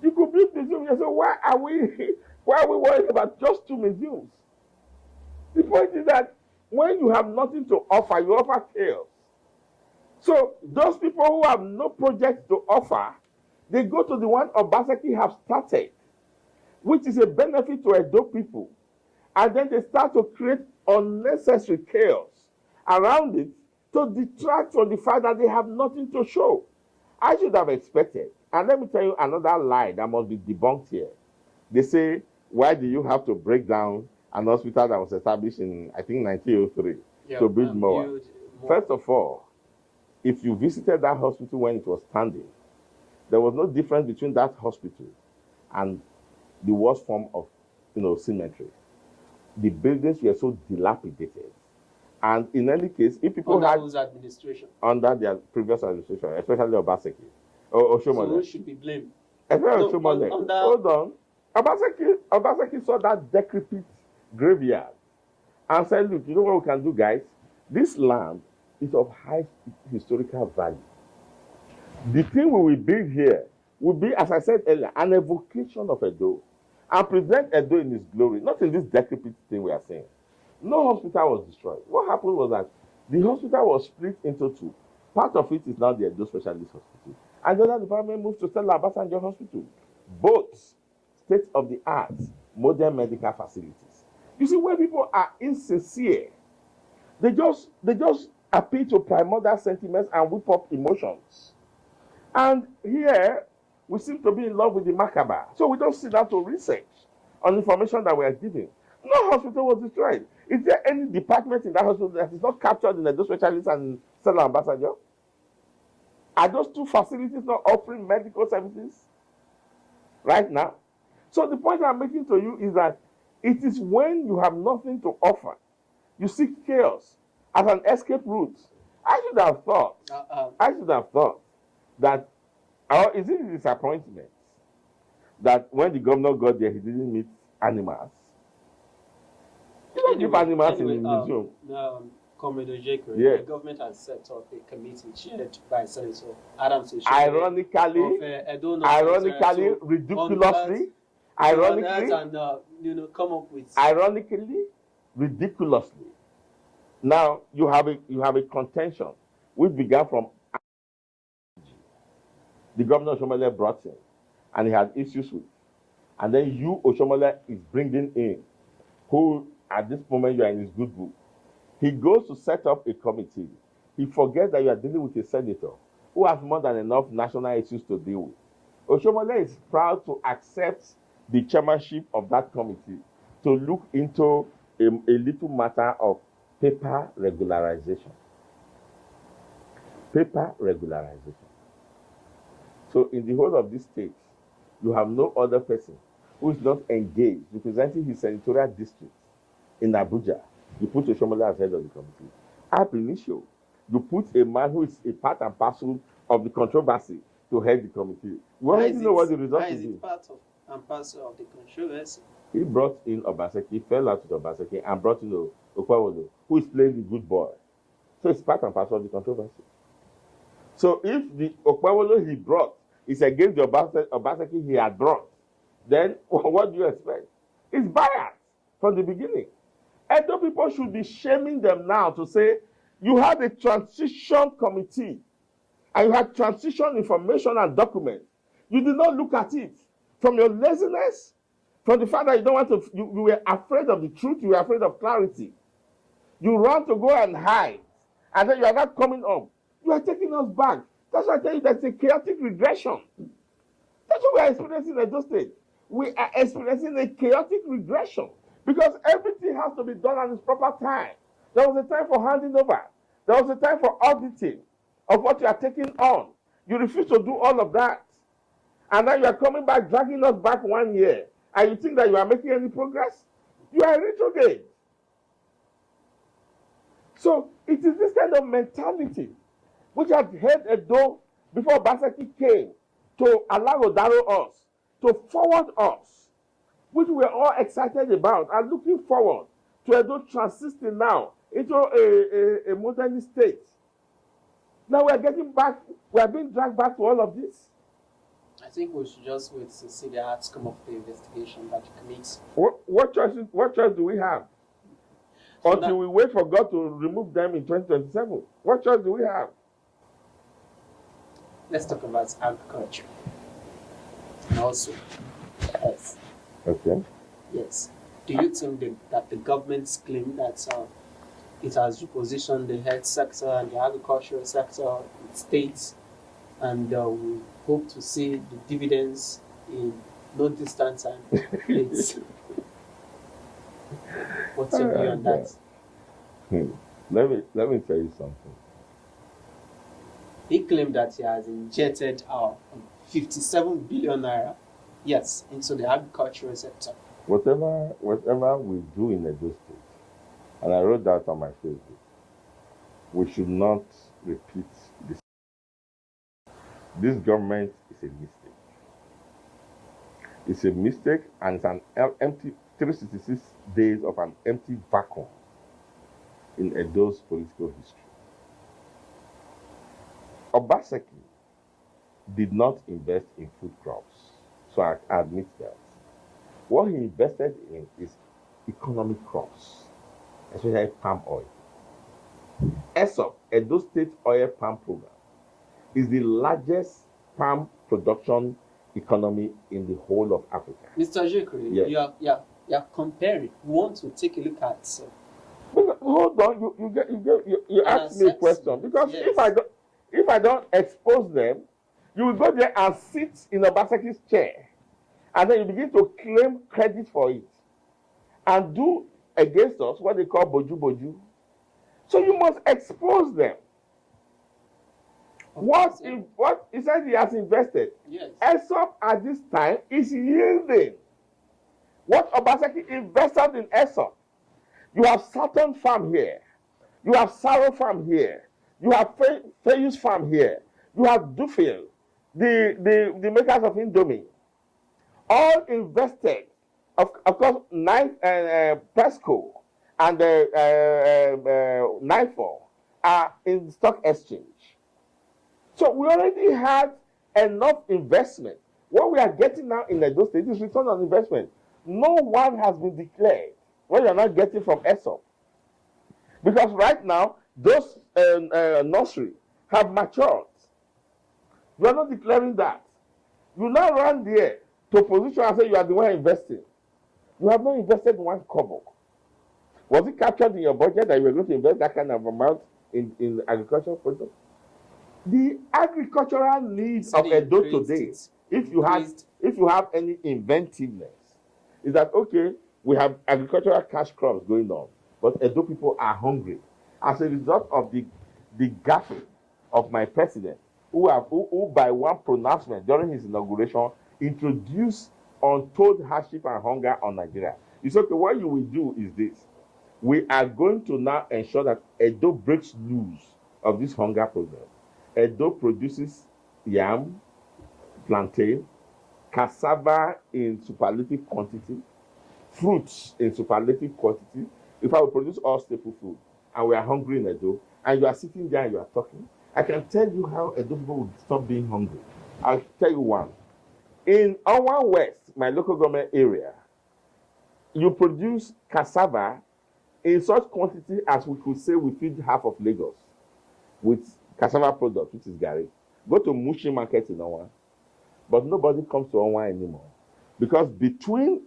You could build museums and say, why are we worried about just 2 museums? The point is that when you have nothing to offer, you offer chaos. So those people who have no project to offer, they go to the one Obaseki have started, which is a benefit to Edo people. And then they start to create unnecessary chaos around it to detract from the fact that they have nothing to show. I should have expected. And let me tell you another lie that must be debunked here. They say, why do you have to break down an hospital that was established in, I think, 1903 to build more? First of all, if you visited that hospital when it was standing, there was no difference between that hospital and the worst form of, cemetery. The buildings were so dilapidated. And in any case, if people whose administration? Under their previous administration, especially Obaseki or Oshomole. So who should be blamed? Especially Oshomole. Hold on. Obaseki saw that decrepit graveyard and said, look, you know what we can do, guys? This land is of high historical value. The thing we will build here will be, as I said earlier, an evocation of Edo and present Edo in its glory, not in this decrepit thing we are saying. No hospital was destroyed. What happened was that the hospital was split into 2. Part of it is now the Edo Specialist Hospital. And the other department moved to Stella Abasanjo Hospital. Both state-of-the-art modern medical facilities. You see, when people are insincere, they just appeal to primordial sentiments and whip up emotions. And here, we seem to be in love with the macabre. So we don't sit down to research on information that we are giving. No hospital was destroyed. Is there any department in that hospital that is not captured in the Edo Specialist and Stella Abasanjo? Are those 2 facilities not offering medical services right now? So the point I'm making to you is that it is when you have nothing to offer, you seek chaos as an escape route. I should have thought that, or is it a disappointment that when the governor got there, he didn't meet animals? You don't keep animals in the museum. Comrade Ojekwe, yes. The government has set up a committee chaired by Senator Adams. Ironically, ridiculously, now you have a contention which began from the governor Oshomole brought in, and he had issues with, and then you Oshomole is bringing in, who at this moment you are in his good book. He goes to set up a committee. He forgets that you are dealing with a senator who has more than enough national issues to deal with. Oshomole is proud to accept the chairmanship of that committee to look into a little matter of paper regularization. Paper regularization. So in the whole of this state, you have no other person who is not engaged representing his senatorial district in Abuja. You put Oshomole as head of the committee. Ab initio, you put a man who is a part and parcel of the controversy to head the committee. We already know what the result is. Why is it part of and parcel of the controversy? He brought in Obaseki, fell out with Obaseki, and brought in Okpebholo, who is playing the good boy. So it's part and parcel of the controversy. So if the Okpebholo he brought is against the Obaseki he had brought, then what do you expect? It's biased from the beginning. Edo people should be shaming them now to say, you had a transition committee and you had transition information and documents. You did not look at it. From your laziness, from the fact that you don't want to, you were afraid of the truth, you were afraid of clarity. You run to go and hide, and then you are not coming up. You are taking us back. That's why I tell you that's a chaotic regression. That's what we are experiencing in Edo State. We are experiencing a chaotic regression because everything has to be done at its proper time. There was a time for handing over. There was a time for auditing of what you are taking on. You refuse to do all of that. And then you are coming back, dragging us back 1 year. And you think that you are making any progress? You are retrograde. So it is this kind of mentality which had held Edo before Obaseki came to allow Odaro us, to forward us, which we are all excited about and looking forward to Edo transiting now into a modern state. Now we are getting back, we are being dragged back to all of this. I think we should just wait to see the outcome of the investigation that commits. What choice do we have? So until we wait for God to remove them in 2027. What choice do we have? Let's talk about agriculture. And also health. Okay. Yes. Do you think that the government's claim that it has repositioned the health sector and the agricultural sector in states, and we hope to see the dividends in no distant time? Please. What's your view on that? Let me tell you something. He claimed that he has injected 57 billion naira, yes, into the agricultural sector. Whatever we do in Edo State, and I wrote that on my Facebook, we should not repeat this. This government is a mistake. It's a mistake, and it's an empty 366 days of an empty vacuum in Edo's political history. Obaseki did not invest in food crops, so I admit that. What he invested in is economic crops, especially palm oil. ESOP, Edo State Oil Palm Program, is the largest palm production economy in the whole of Africa. Mr. Jekri, yes. you are comparing. We want to take a look at. Hold on, you asked me a question because yes. if I don't expose them, you will go there and sit in Obaseki's chair, and then you begin to claim credit for it, and do against us what they call boju boju. So you must expose them. What he said he has invested? Yes. ESOP at this time is yielding. What Obaseki invested in ESOP? You have Saturn Farm here. You have Saro Farm here. You have Fayus Farm here. You have Dufil, the makers of Indomie. All invested. Of course, Pesco and Nightfall are in the stock exchange. So we already had enough investment. What we are getting now in Edo State is return on investment. No one has been declared what you're not getting from ESOP. Because right now, those nursery have matured. You are not declaring that. You now run there to position and say you are the one investing. You have not invested one kobo. Was it captured in your budget that you were going to invest that kind of amount in agricultural products? The agricultural needs of Edo today, if you have any inventiveness, is that okay, we have agricultural cash crops going on, but Edo people are hungry as a result of the gaffing of my president, who by one pronouncement during his inauguration introduced untold hardship and hunger on Nigeria. You say, okay, what you will do is this. We are going to now ensure that Edo breaks loose of this hunger program. Edo produces yam, plantain, cassava in superlative quantity, fruits in superlative quantity. If I will produce all staple food, and we are hungry in Edo, and you are sitting there and you are talking, I can tell you how Edo people will stop being hungry. I'll tell you one. In Owan West, my local government area, you produce cassava in such quantity as we could say we feed half of Lagos with cassava product, which is Gary. Go to Mushi Market in Owan, but nobody comes to Owan anymore. Because between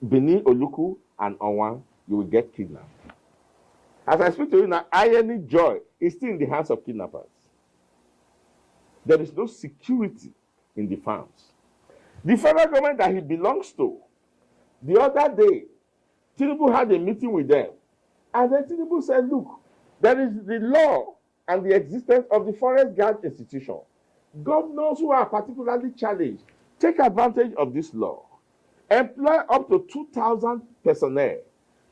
Benin Oluku and Owan, you will get kidnapped. As I speak to you now, irony joy is still in the hands of kidnappers. There is no security in the farms. The federal government that he belongs to, the other day, Tinubu had a meeting with them. And then Tinubu said, look, there is the law and the existence of the Forest Guard institution. Governors who are particularly challenged, take advantage of this law. Employ up to 2,000 personnel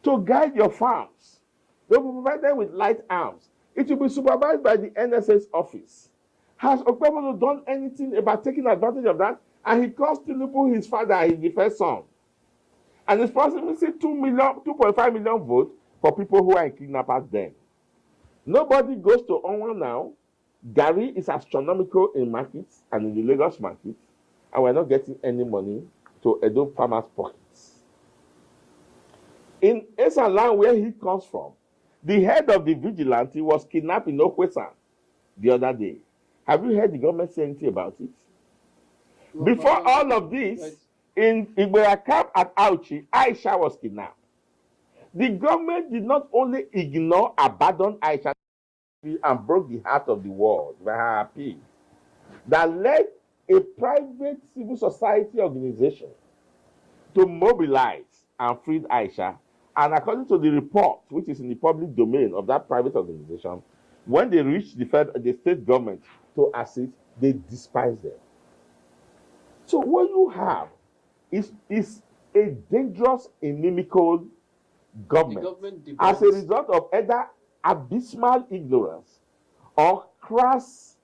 to guide your farms. They will provide them with light arms. It will be supervised by the NSS office. Has Okpebholo done anything about taking advantage of that? And he calls Tinubu his father, his first son. And it's possible to see 2.5 million votes for people who are in kidnappers then. Nobody goes to Owan now. Gary is astronomical in markets and in the Lagos market, and we're not getting any money to Edo farmers' pockets. In Esaland, where he comes from, the head of the vigilante was kidnapped in Okwesan the other day. Have you heard the government say anything about it? Before all of this, in Igberakap at Auchi, Aisha was kidnapped. The government did not only ignore, abandon Aisha and broke the heart of the world by her appeal, that led a private civil society organization to mobilize and free Aisha. And according to the report, which is in the public domain of that private organization, when they reached the state government to assist, they despised them. So what you have is a dangerous, inimical government as a result of either abysmal ignorance or crass,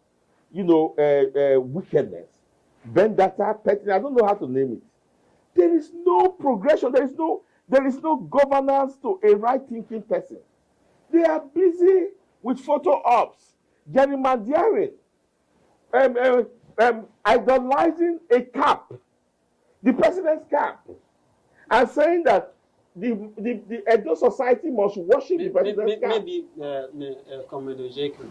wickedness, vendetta, pettiness. I don't know how to name it. There is no progression. There is no governance to a right-thinking person. They are busy with photo ops, gerrymandering, idolizing a cap, the president's cap, and saying that the Edo society must worship the president's cap. Maybe, Comrade Ojeki,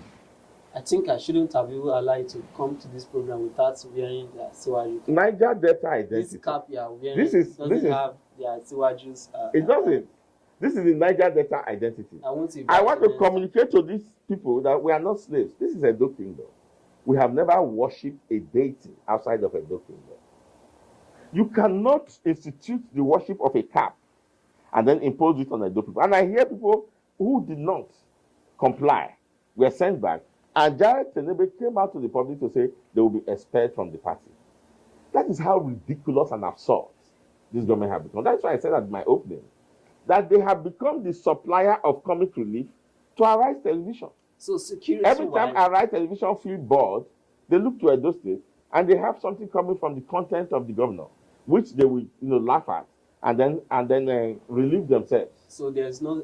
I think I shouldn't have even allowed you to come to this program without wearing the Siwaju. Niger Delta identity. This cap you are wearing doesn't have the Siwaju's. It doesn't. This is the Niger Delta identity. I want to communicate to these people that we are not slaves. This is Edo Kingdom. We have never worshipped a deity outside of Edo Kingdom. You cannot institute the worship of a cap and then impose it on Edo people. And I hear people who did not comply were sent back. And Jared Tenebe came out to the public to say they will be expelled from the party. That is how ridiculous and absurd this government has become. That's why I said at my opening that they have become the supplier of comic relief to Arise Television. So security. Every time Arise Television feel bored, they look to Edo State and they have something coming from the content of the governor, which they will laugh at and then relieve themselves. So there's no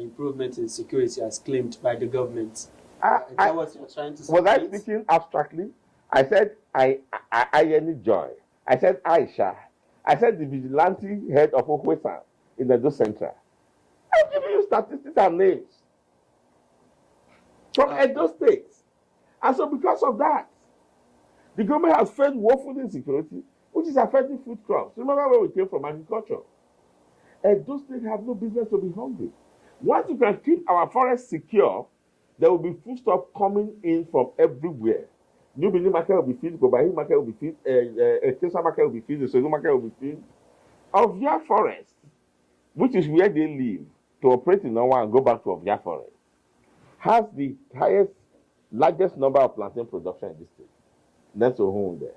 improvement in security as claimed by the government. Is that what you're trying to say? Was I speaking abstractly? I said I joy. I said Aisha. I said the vigilante head of Okwesan in the Edo Central. I'm giving you statistics and names from Edo State. And so because of that, the government has failed woefully in security, which is affecting food crops. Remember where we came from, agriculture. Edo State have no business to be hungry. Once you can keep our forests secure, there will be foodstuff coming in from everywhere. New Benin market will be filled, Gobahi market will be filled, Kesa market will be filled, the Solu market will be filled. Ovia Forest, which is where they live, to operate in Norway and go back to Ovia Forest, has the largest number of plantain production in this state. Next to home there.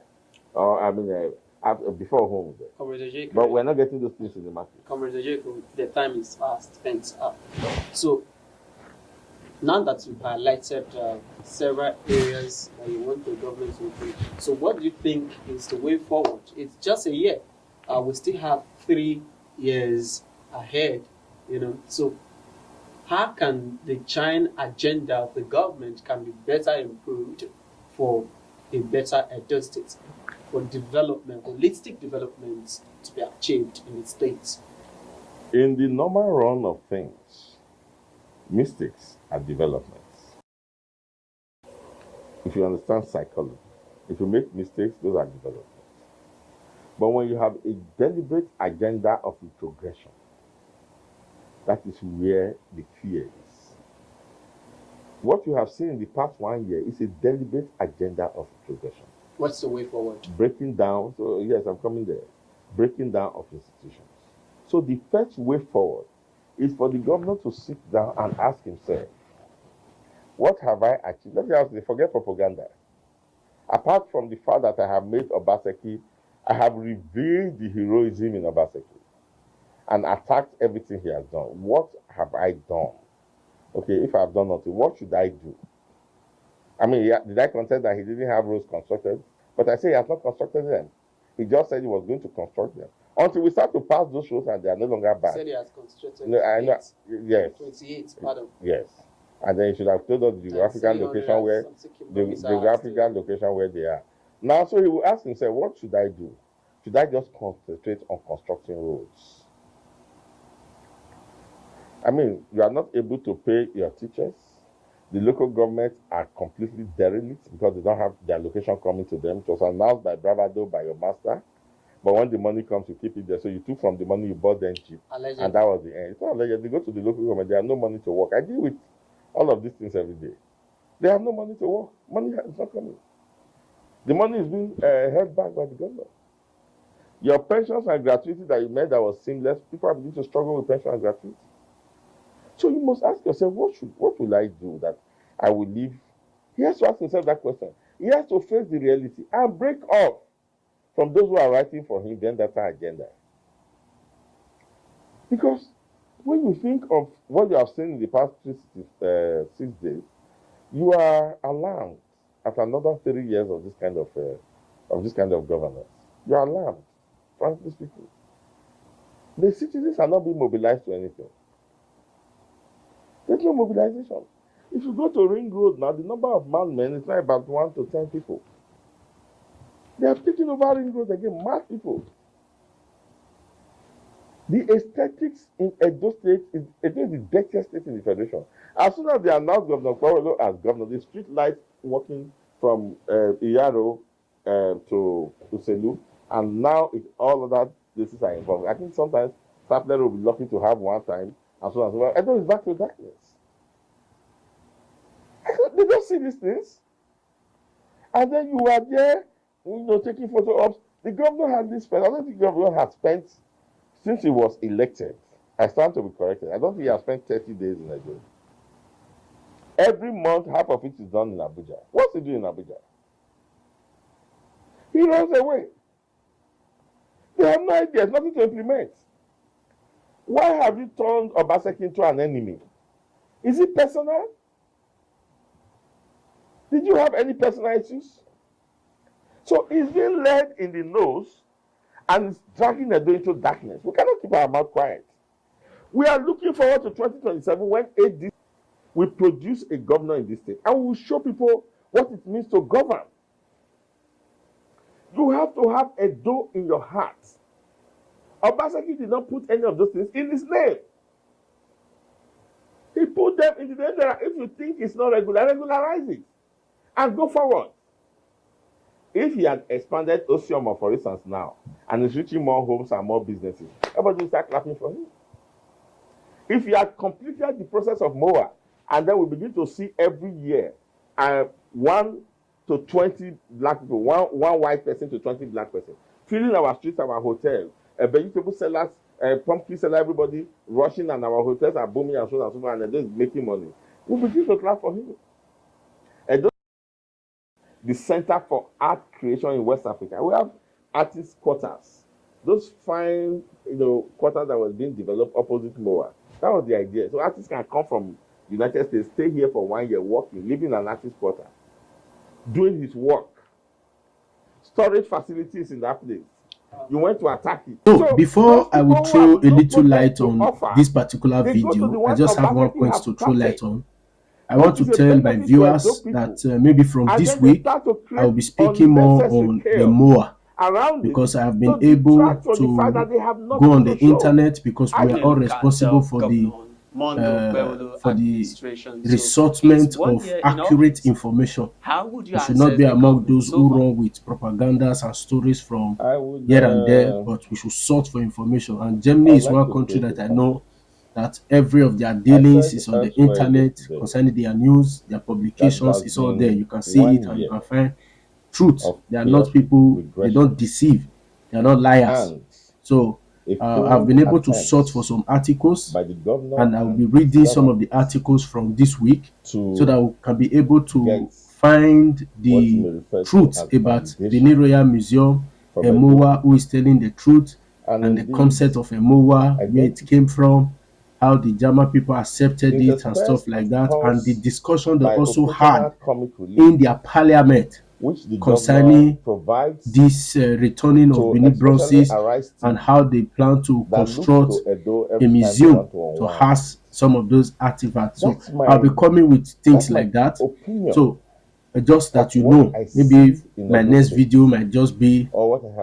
Before home there. But we're not getting those things in the market. Comrade Jacob, the time is fast spent up. So, now that you've highlighted several areas that you want the government to improve, so what do you think is the way forward? It's just a year. We still have 3 years ahead, So, how can the China agenda of the government can be better improved for a better Edo State, for development, holistic development to be achieved in the state? In the normal run of things, mistakes are developments. If you understand psychology, if you make mistakes, those are developments. But when you have a deliberate agenda of progression, that is where the fear is. What you have seen in the past 1 year is a deliberate agenda of progression. What's the way forward? Breaking down, so yes, I'm coming there. Breaking down of institutions. So the first way forward is for the governor to sit down and ask himself, what have I achieved? Let me ask you, forget propaganda. Apart from the fact that I have made Obaseki, I have revealed the heroism in Obaseki and attacked everything he has done. What have I done? Okay, if I have done nothing, what should I do? I mean, did I contest that he didn't have roads constructed? But I say he has not constructed them. He just said he was going to construct them. Until we start to pass those roads and they are no longer bad. He said he has constructed yes. 28, pardon. Yes. And then he should have told us the geographical location where they are. Now, so he will ask himself, what should I do? Should I just concentrate on constructing roads? I mean, you are not able to pay your teachers. The local governments are completely derelict because they don't have their location coming to them. It was announced by bravado by your master. But when the money comes, you keep it there. So you took from the money, you bought them cheap. Allegedly. And that was the end. It's not allegedly. They go to the local government, they have no money to work. I deal with all of these things every day. They have no money to work. Money is not coming. The money is being held back by the government. Your pensions and gratuity that you made that was seamless, people are beginning to struggle with pension and gratuity. So you must ask yourself, what will I do that I will live? He has to ask himself that question. He has to face the reality and break off from those who are writing for him vendetta agenda. Because when you think of what you have seen in the past 6 days, you are alarmed at another 3 years of this kind of governance. You are alarmed, frankly speaking. The citizens are not being mobilized to anything. There's no mobilization. If you go to Ring Road now, the number of mad men is like about 1 to 10 people. They have taken over Ring Road again, mad people. The aesthetics in Edo State is again the dirtiest state in the federation. As soon as they announced Governor Okpebholo as governor, the street lights working from Iyaro to Uselu, and now all other places are involved. I think sometimes Sapler will be lucky to have one time, and so on. Well, Edo is back to darkness. They don't see these things. And then you are there, taking photo ops. The governor had this spent. I don't think the governor has spent, since he was elected, I stand to be corrected, I don't think he has spent 30 days in Nigeria. Every month, half of it is done in Abuja. What's he doing in Abuja? He runs away. They have no idea, there's nothing to implement. Why have you turned Obaseki into an enemy? Is it personal? Did you have any personal issues? So he's being led in the nose and it's dragging Edo into darkness. We cannot keep our mouth quiet. We are looking forward to 2027 when AD will produce a governor in this state and we will show people what it means to govern. You have to have Edo in your heart. Obaseki did not put any of those things in his name. He put them in the name that if you think it's not regular, regularize it and go forward. If he had expanded Osioma, for instance, now, and is reaching more homes and more businesses, everybody will start clapping for him. If you had completed the process of MOWAA, and then we begin to see every year 1 to 20 black people, one white person to 20 black person, filling our streets, our hotels, vegetable sellers, pumpkin seller, everybody rushing, and our hotels are booming and so on and so on, and they're making money. We begin to clap for him. And the Center for Art Creation in West Africa, we have artist quarters. Those fine, quarters that was being developed opposite MOWAA. That was the idea. So artists can come from the United States, stay here for 1 year, working, living in an artist quarter, doing his work. Storage facilities in that place. You went to attack it. So before I will throw a little light on this particular video, I just have one point to throw light on. I want to tell my viewers that maybe from this week, I will be speaking more on the MOWAA, because I have been able to go on the internet, because we are all responsible for the resortment of accurate information. We should not be among those who run with propagandas and stories from here and there, but we should sort for information. And Germany is one country that I know that every of their dealings is on the internet, concerning their news, their publications, it's all there. You can see it and you can find truth. They are not people, they don't deceive, they are not liars. So I've been able to sort for some articles, and I'll be reading some of the articles from this week, so that we can be able to find the truth about Benin Royal Museum, a MOWAA who is telling the truth, and the concept of a MOWAA, where it came from, how the German people accepted it and stuff like that, and the discussion they also had in their parliament concerning this returning of Benin bronzes, and how they plan to construct a museum to house some of those artifacts. So I'll be coming with things like that. So just that you know, maybe my next video might just be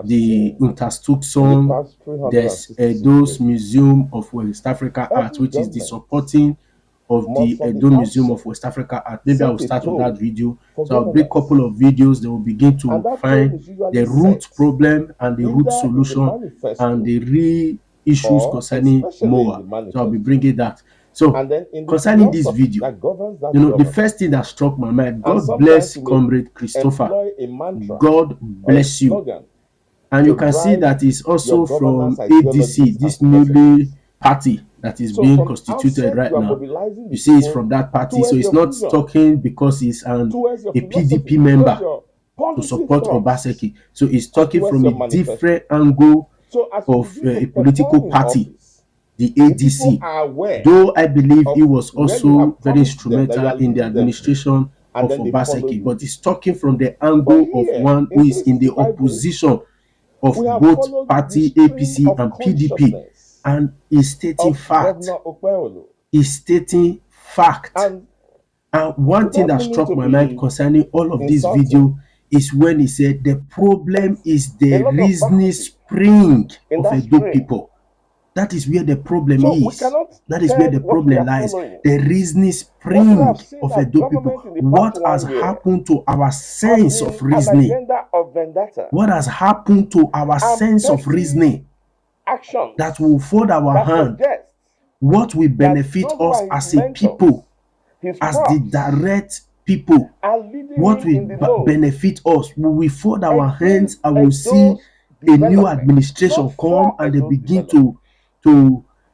the Unterstuck song. There's Edo's Museum of West Africa Art, which is the supporting of the Edo Museum of West Africa Art. Maybe I will start with that video. So I'll make a couple of videos. They will begin to find the root problem and the root solution and the real issues concerning MOWAA. So I'll be bringing that. So concerning this video, the first thing that struck my mind, God bless Comrade Christopher. God bless you. And you can see that it's also from ADC, this newly party that is being constituted right now. You see, it's from that party. So it's not talking because he's a PDP member to support Obaseki. So he's talking from a different angle of a political party, the ADC. Though I believe he was also very instrumental in the administration of Obaseki, but he's talking from the angle of one who is in the opposition of both party, APC and PDP. And he's stating fact. He's stating fact. And one thing that struck my mind concerning all of this video is when he said the problem is the reasoning spring of Edo people. That is where the problem is. That is where the problem lies. The reasoning spring of Edo people. What has happened to our sense of reasoning? What has happened to our sense of reasoning? That will fold our hand. What will benefit us as a people, as the direct people? What will benefit us? We will fold our hands and we will see a new administration come, and they begin to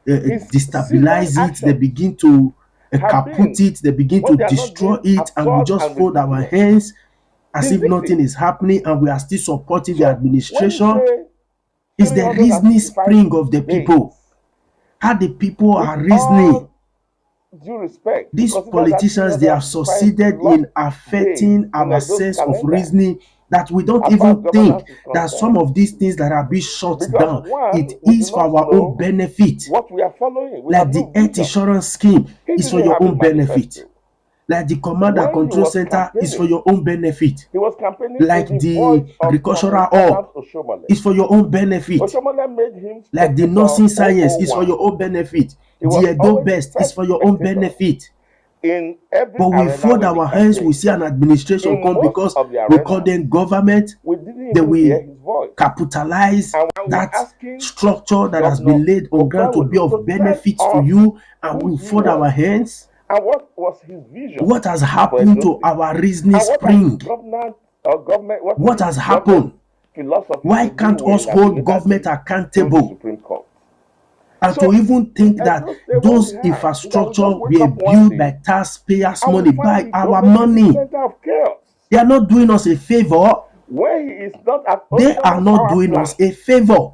destabilize it. They begin to kaput it. They begin to destroy it, and we just fold our hands as if nothing is happening, and we are still supporting the administration. It's the reasoning spring of the people. How the people are reasoning. These politicians, they have succeeded in affecting our sense of reasoning, that we don't even think that some of these things that are being shut down, it is for our own benefit. Like the health insurance scheme is for your own benefit. Like the command and control center is for your own benefit. Like the agricultural hub is for your own benefit. Like the nursing science is for your own benefit. The Edo Best is for your own benefit. in every But we fold our hands, we see an administration come because we call them government, then we capitalize that structure that has been laid on ground to be of benefit to you, and we fold our hands. And what was his vision? What has happened to our reasoning spring? What has happened? Why can't us hold government accountable? And to even think that those infrastructure were built by taxpayers' money, by our money. They are not doing us a favor. They are not doing us a favor.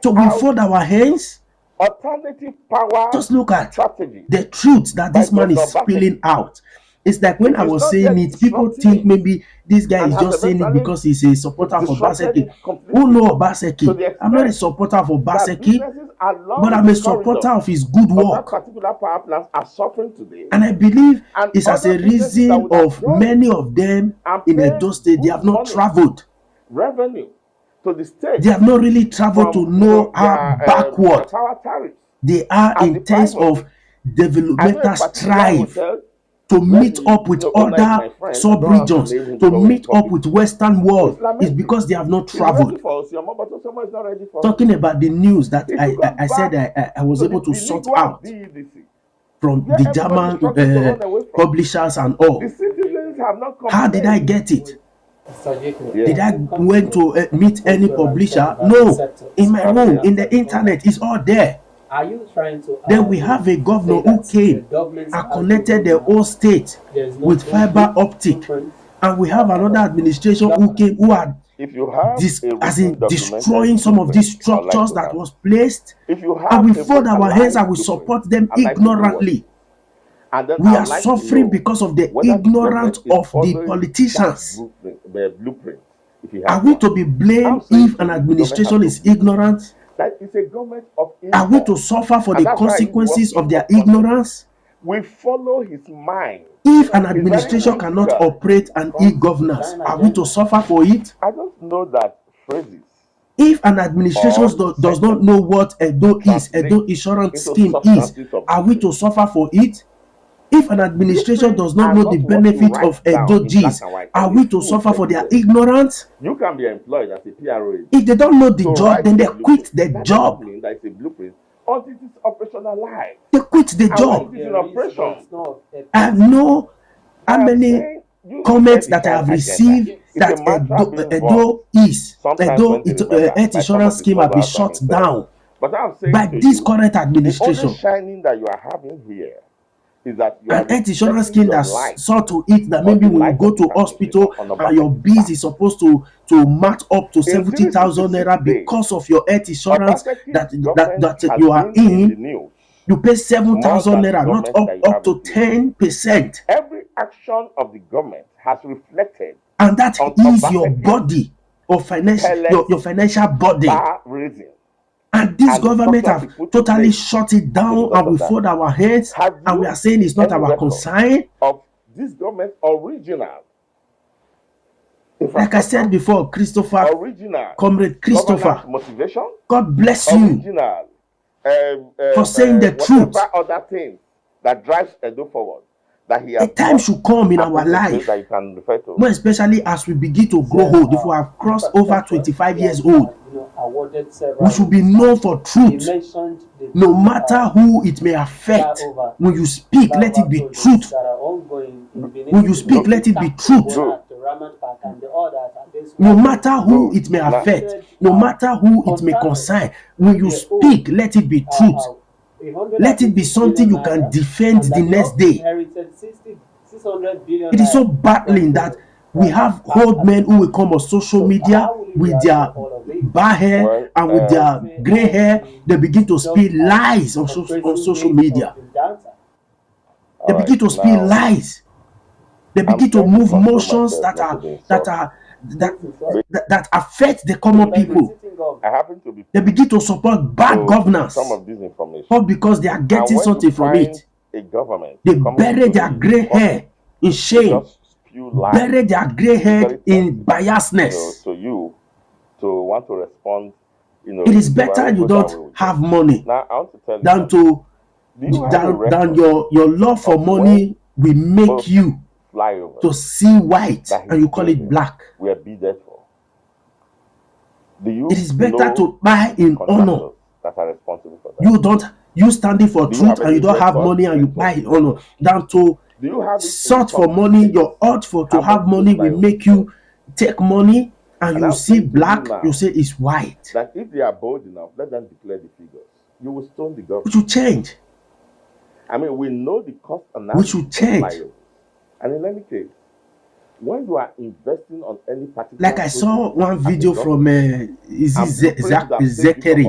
So we fold our hands. Alternative power. Just look at strategy. The truth that this man is spilling out. It's like when I was saying it, people think maybe this guy is just saying it because he's a supporter of Obaseki. Who know Obaseki? I'm not a supporter of Obaseki, but I'm a supporter of his good work. Particular power plants are suffering today. And I believe it's as a reason of many of them in Edo State, they have not traveled. Revenue to the state. They have not really traveled to know how backward they are in terms of developmental strive to meet up with other sub-regions, to meet up with Western world. It's because they have not traveled. Talking about the news that I said I was able to sort out from the German publishers and all. How did I get it? Did I went to meet any publisher? No. In my room, in the internet, it's all there. Are you trying to? Then we have a governor who came and connected the whole state with fiber optic, and we have another administration who came who had destroying some of these structures that was placed, and we fold our hands and we support them ignorantly. We are suffering because of the ignorance of the politicians. Are we to be blamed if an administration is ignorant? Are we to suffer for the consequences of their ignorance? We follow his mind. If an administration cannot operate an e-governance, are we to suffer for it? I don't know that phrases. If an administration does not know what Edo is, Edo insurance scheme is, are we to suffer for it? If an administration does not know the benefit of Edo G's, are we to suffer for their ignorance? You can be employed as a PRO. If they don't know the job, then they quit the job. That is a blueprint. Until it is operationalized. They quit the job. I know how many comments that I have received that Edo health insurance scheme have been shut down by this current administration. The only shining that you are having here is that an health insurance scheme that saw to it that maybe when you go to hospital and your bills is supposed to match up to 70,000 naira because of your health insurance that you are in, you pay 7,000 naira, not up to 10%. Every action of the government has reflected, and that is your body or financial your financial body. And this government have totally shut it down, and we fold our hands and we are saying it's not our concern. Of this government original. Like I said before, Christopher, Comrade Christopher, motivation, God bless you for saying the truth. Other things that drives Edo forward. A time should come in our life, more especially as we begin to grow old. If we have crossed over 25 years old, we should be known for truth. No matter who it may affect, when you speak, let it be truth. When you speak, let it be truth. No matter who it may affect, no matter who it may concern, when you speak, let it be truth. Let it be something you can defend the next day. It is so battling that we have old men who will come on social media with their bald hair and with their gray hair. They begin to speak lies on social media. They begin to speak lies. They begin to move motions that affect the common people. They begin to support bad governance, all because they are getting something from it. They bury their gray hair in shame, bury their gray hair in biasness. To you to want to respond, it is better you don't have money than to than your love for money will make you to see white and you call it black. We are bidded for. It is better to buy in honor. That are responsible for that. You standing for truth and you don't have money and you buy in honor. Than to search for money, your urge for to have money will make you take money and you see black, you say it's white. That if they are bold enough, let them declare the figures. You will stone the government. We should change. I mean, we know the cost analysis. We should change. And in any case, when you are investing on any particular, like I saw one video from Zekeri.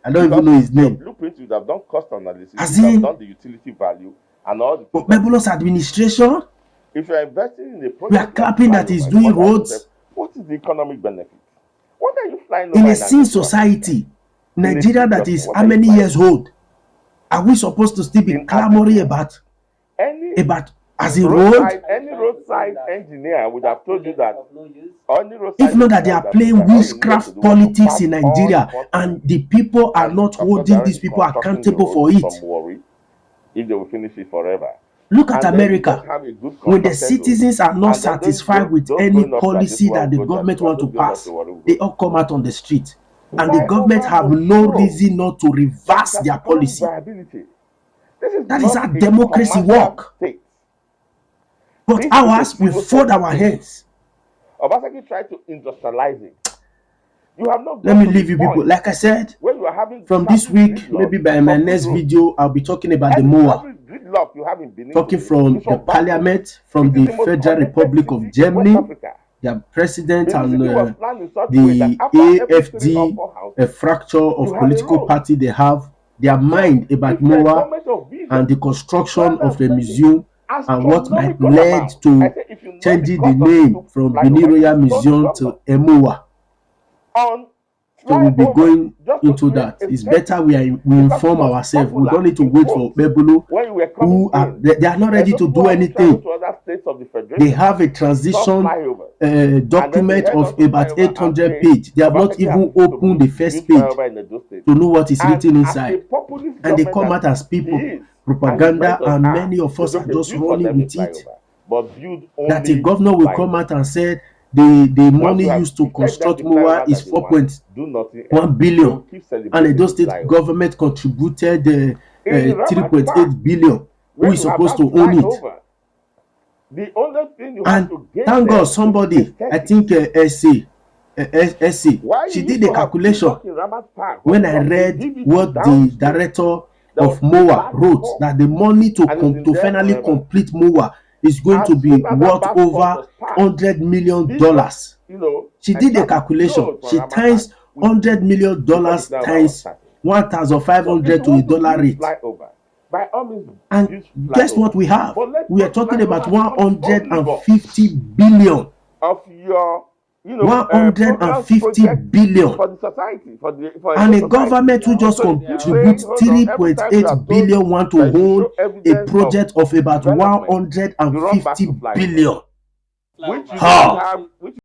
I don't even know his name. Blueprint, you have done cost analysis, you have done the utility value, and all the Okpebholo's administration. If you are investing in a project, we are clapping that he's doing roads. What is the economic benefit? What are you flying in a sin society? Nigeria that is how many years old? Are we supposed to still be clamoring about as a road? Any roadside engineer would have told you that. If not that they are playing witchcraft politics in Nigeria and the people are not holding these people accountable for it. If they will finish it forever. Look at America. When the citizens are not satisfied with any policy that the government want to pass, they all come out on the street. And the government have no reason not to reverse their policy. That is how democracy works. But ours, we fold our hands. Obaseki tried to industrialize it. You have not. Let me leave you people. Like I said, from this week, maybe by my next video, I'll be talking about the MOWAA. Talking from the parliament, from the Federal Republic of Germany, their president and the AFD, a fracture of political party they have, their mind about MOWAA and the construction of the museum and what might lead to changing the name from Benin Royal Museum to MOWAA. So we'll be going into that. It's better we inform ourselves. We don't need to wait for Okpebholo who they are not ready to do anything. They have a transition document of about 800 pages. They have not even opened the first page to know what is written inside. And they come out as people, propaganda, and many of us are just running with it. That a governor will come out and say, the money used to construct MOWAA is 4.1 billion, and Edo State government contributed 3.8 billion. Who is supposed to own it? And thank God somebody, I think SC, she did the calculation. When I read what the director of MOWAA wrote, that the money to finally complete MOWAA is going to be worth over $100 million. She did a calculation. She times $100 million times 1,500 to a dollar rate. And guess what we have? We are talking about 150 billion. Of your 150 billion. For the society, and a government who just contributes 3.8 billion want to hold a project of about 150 billion. Which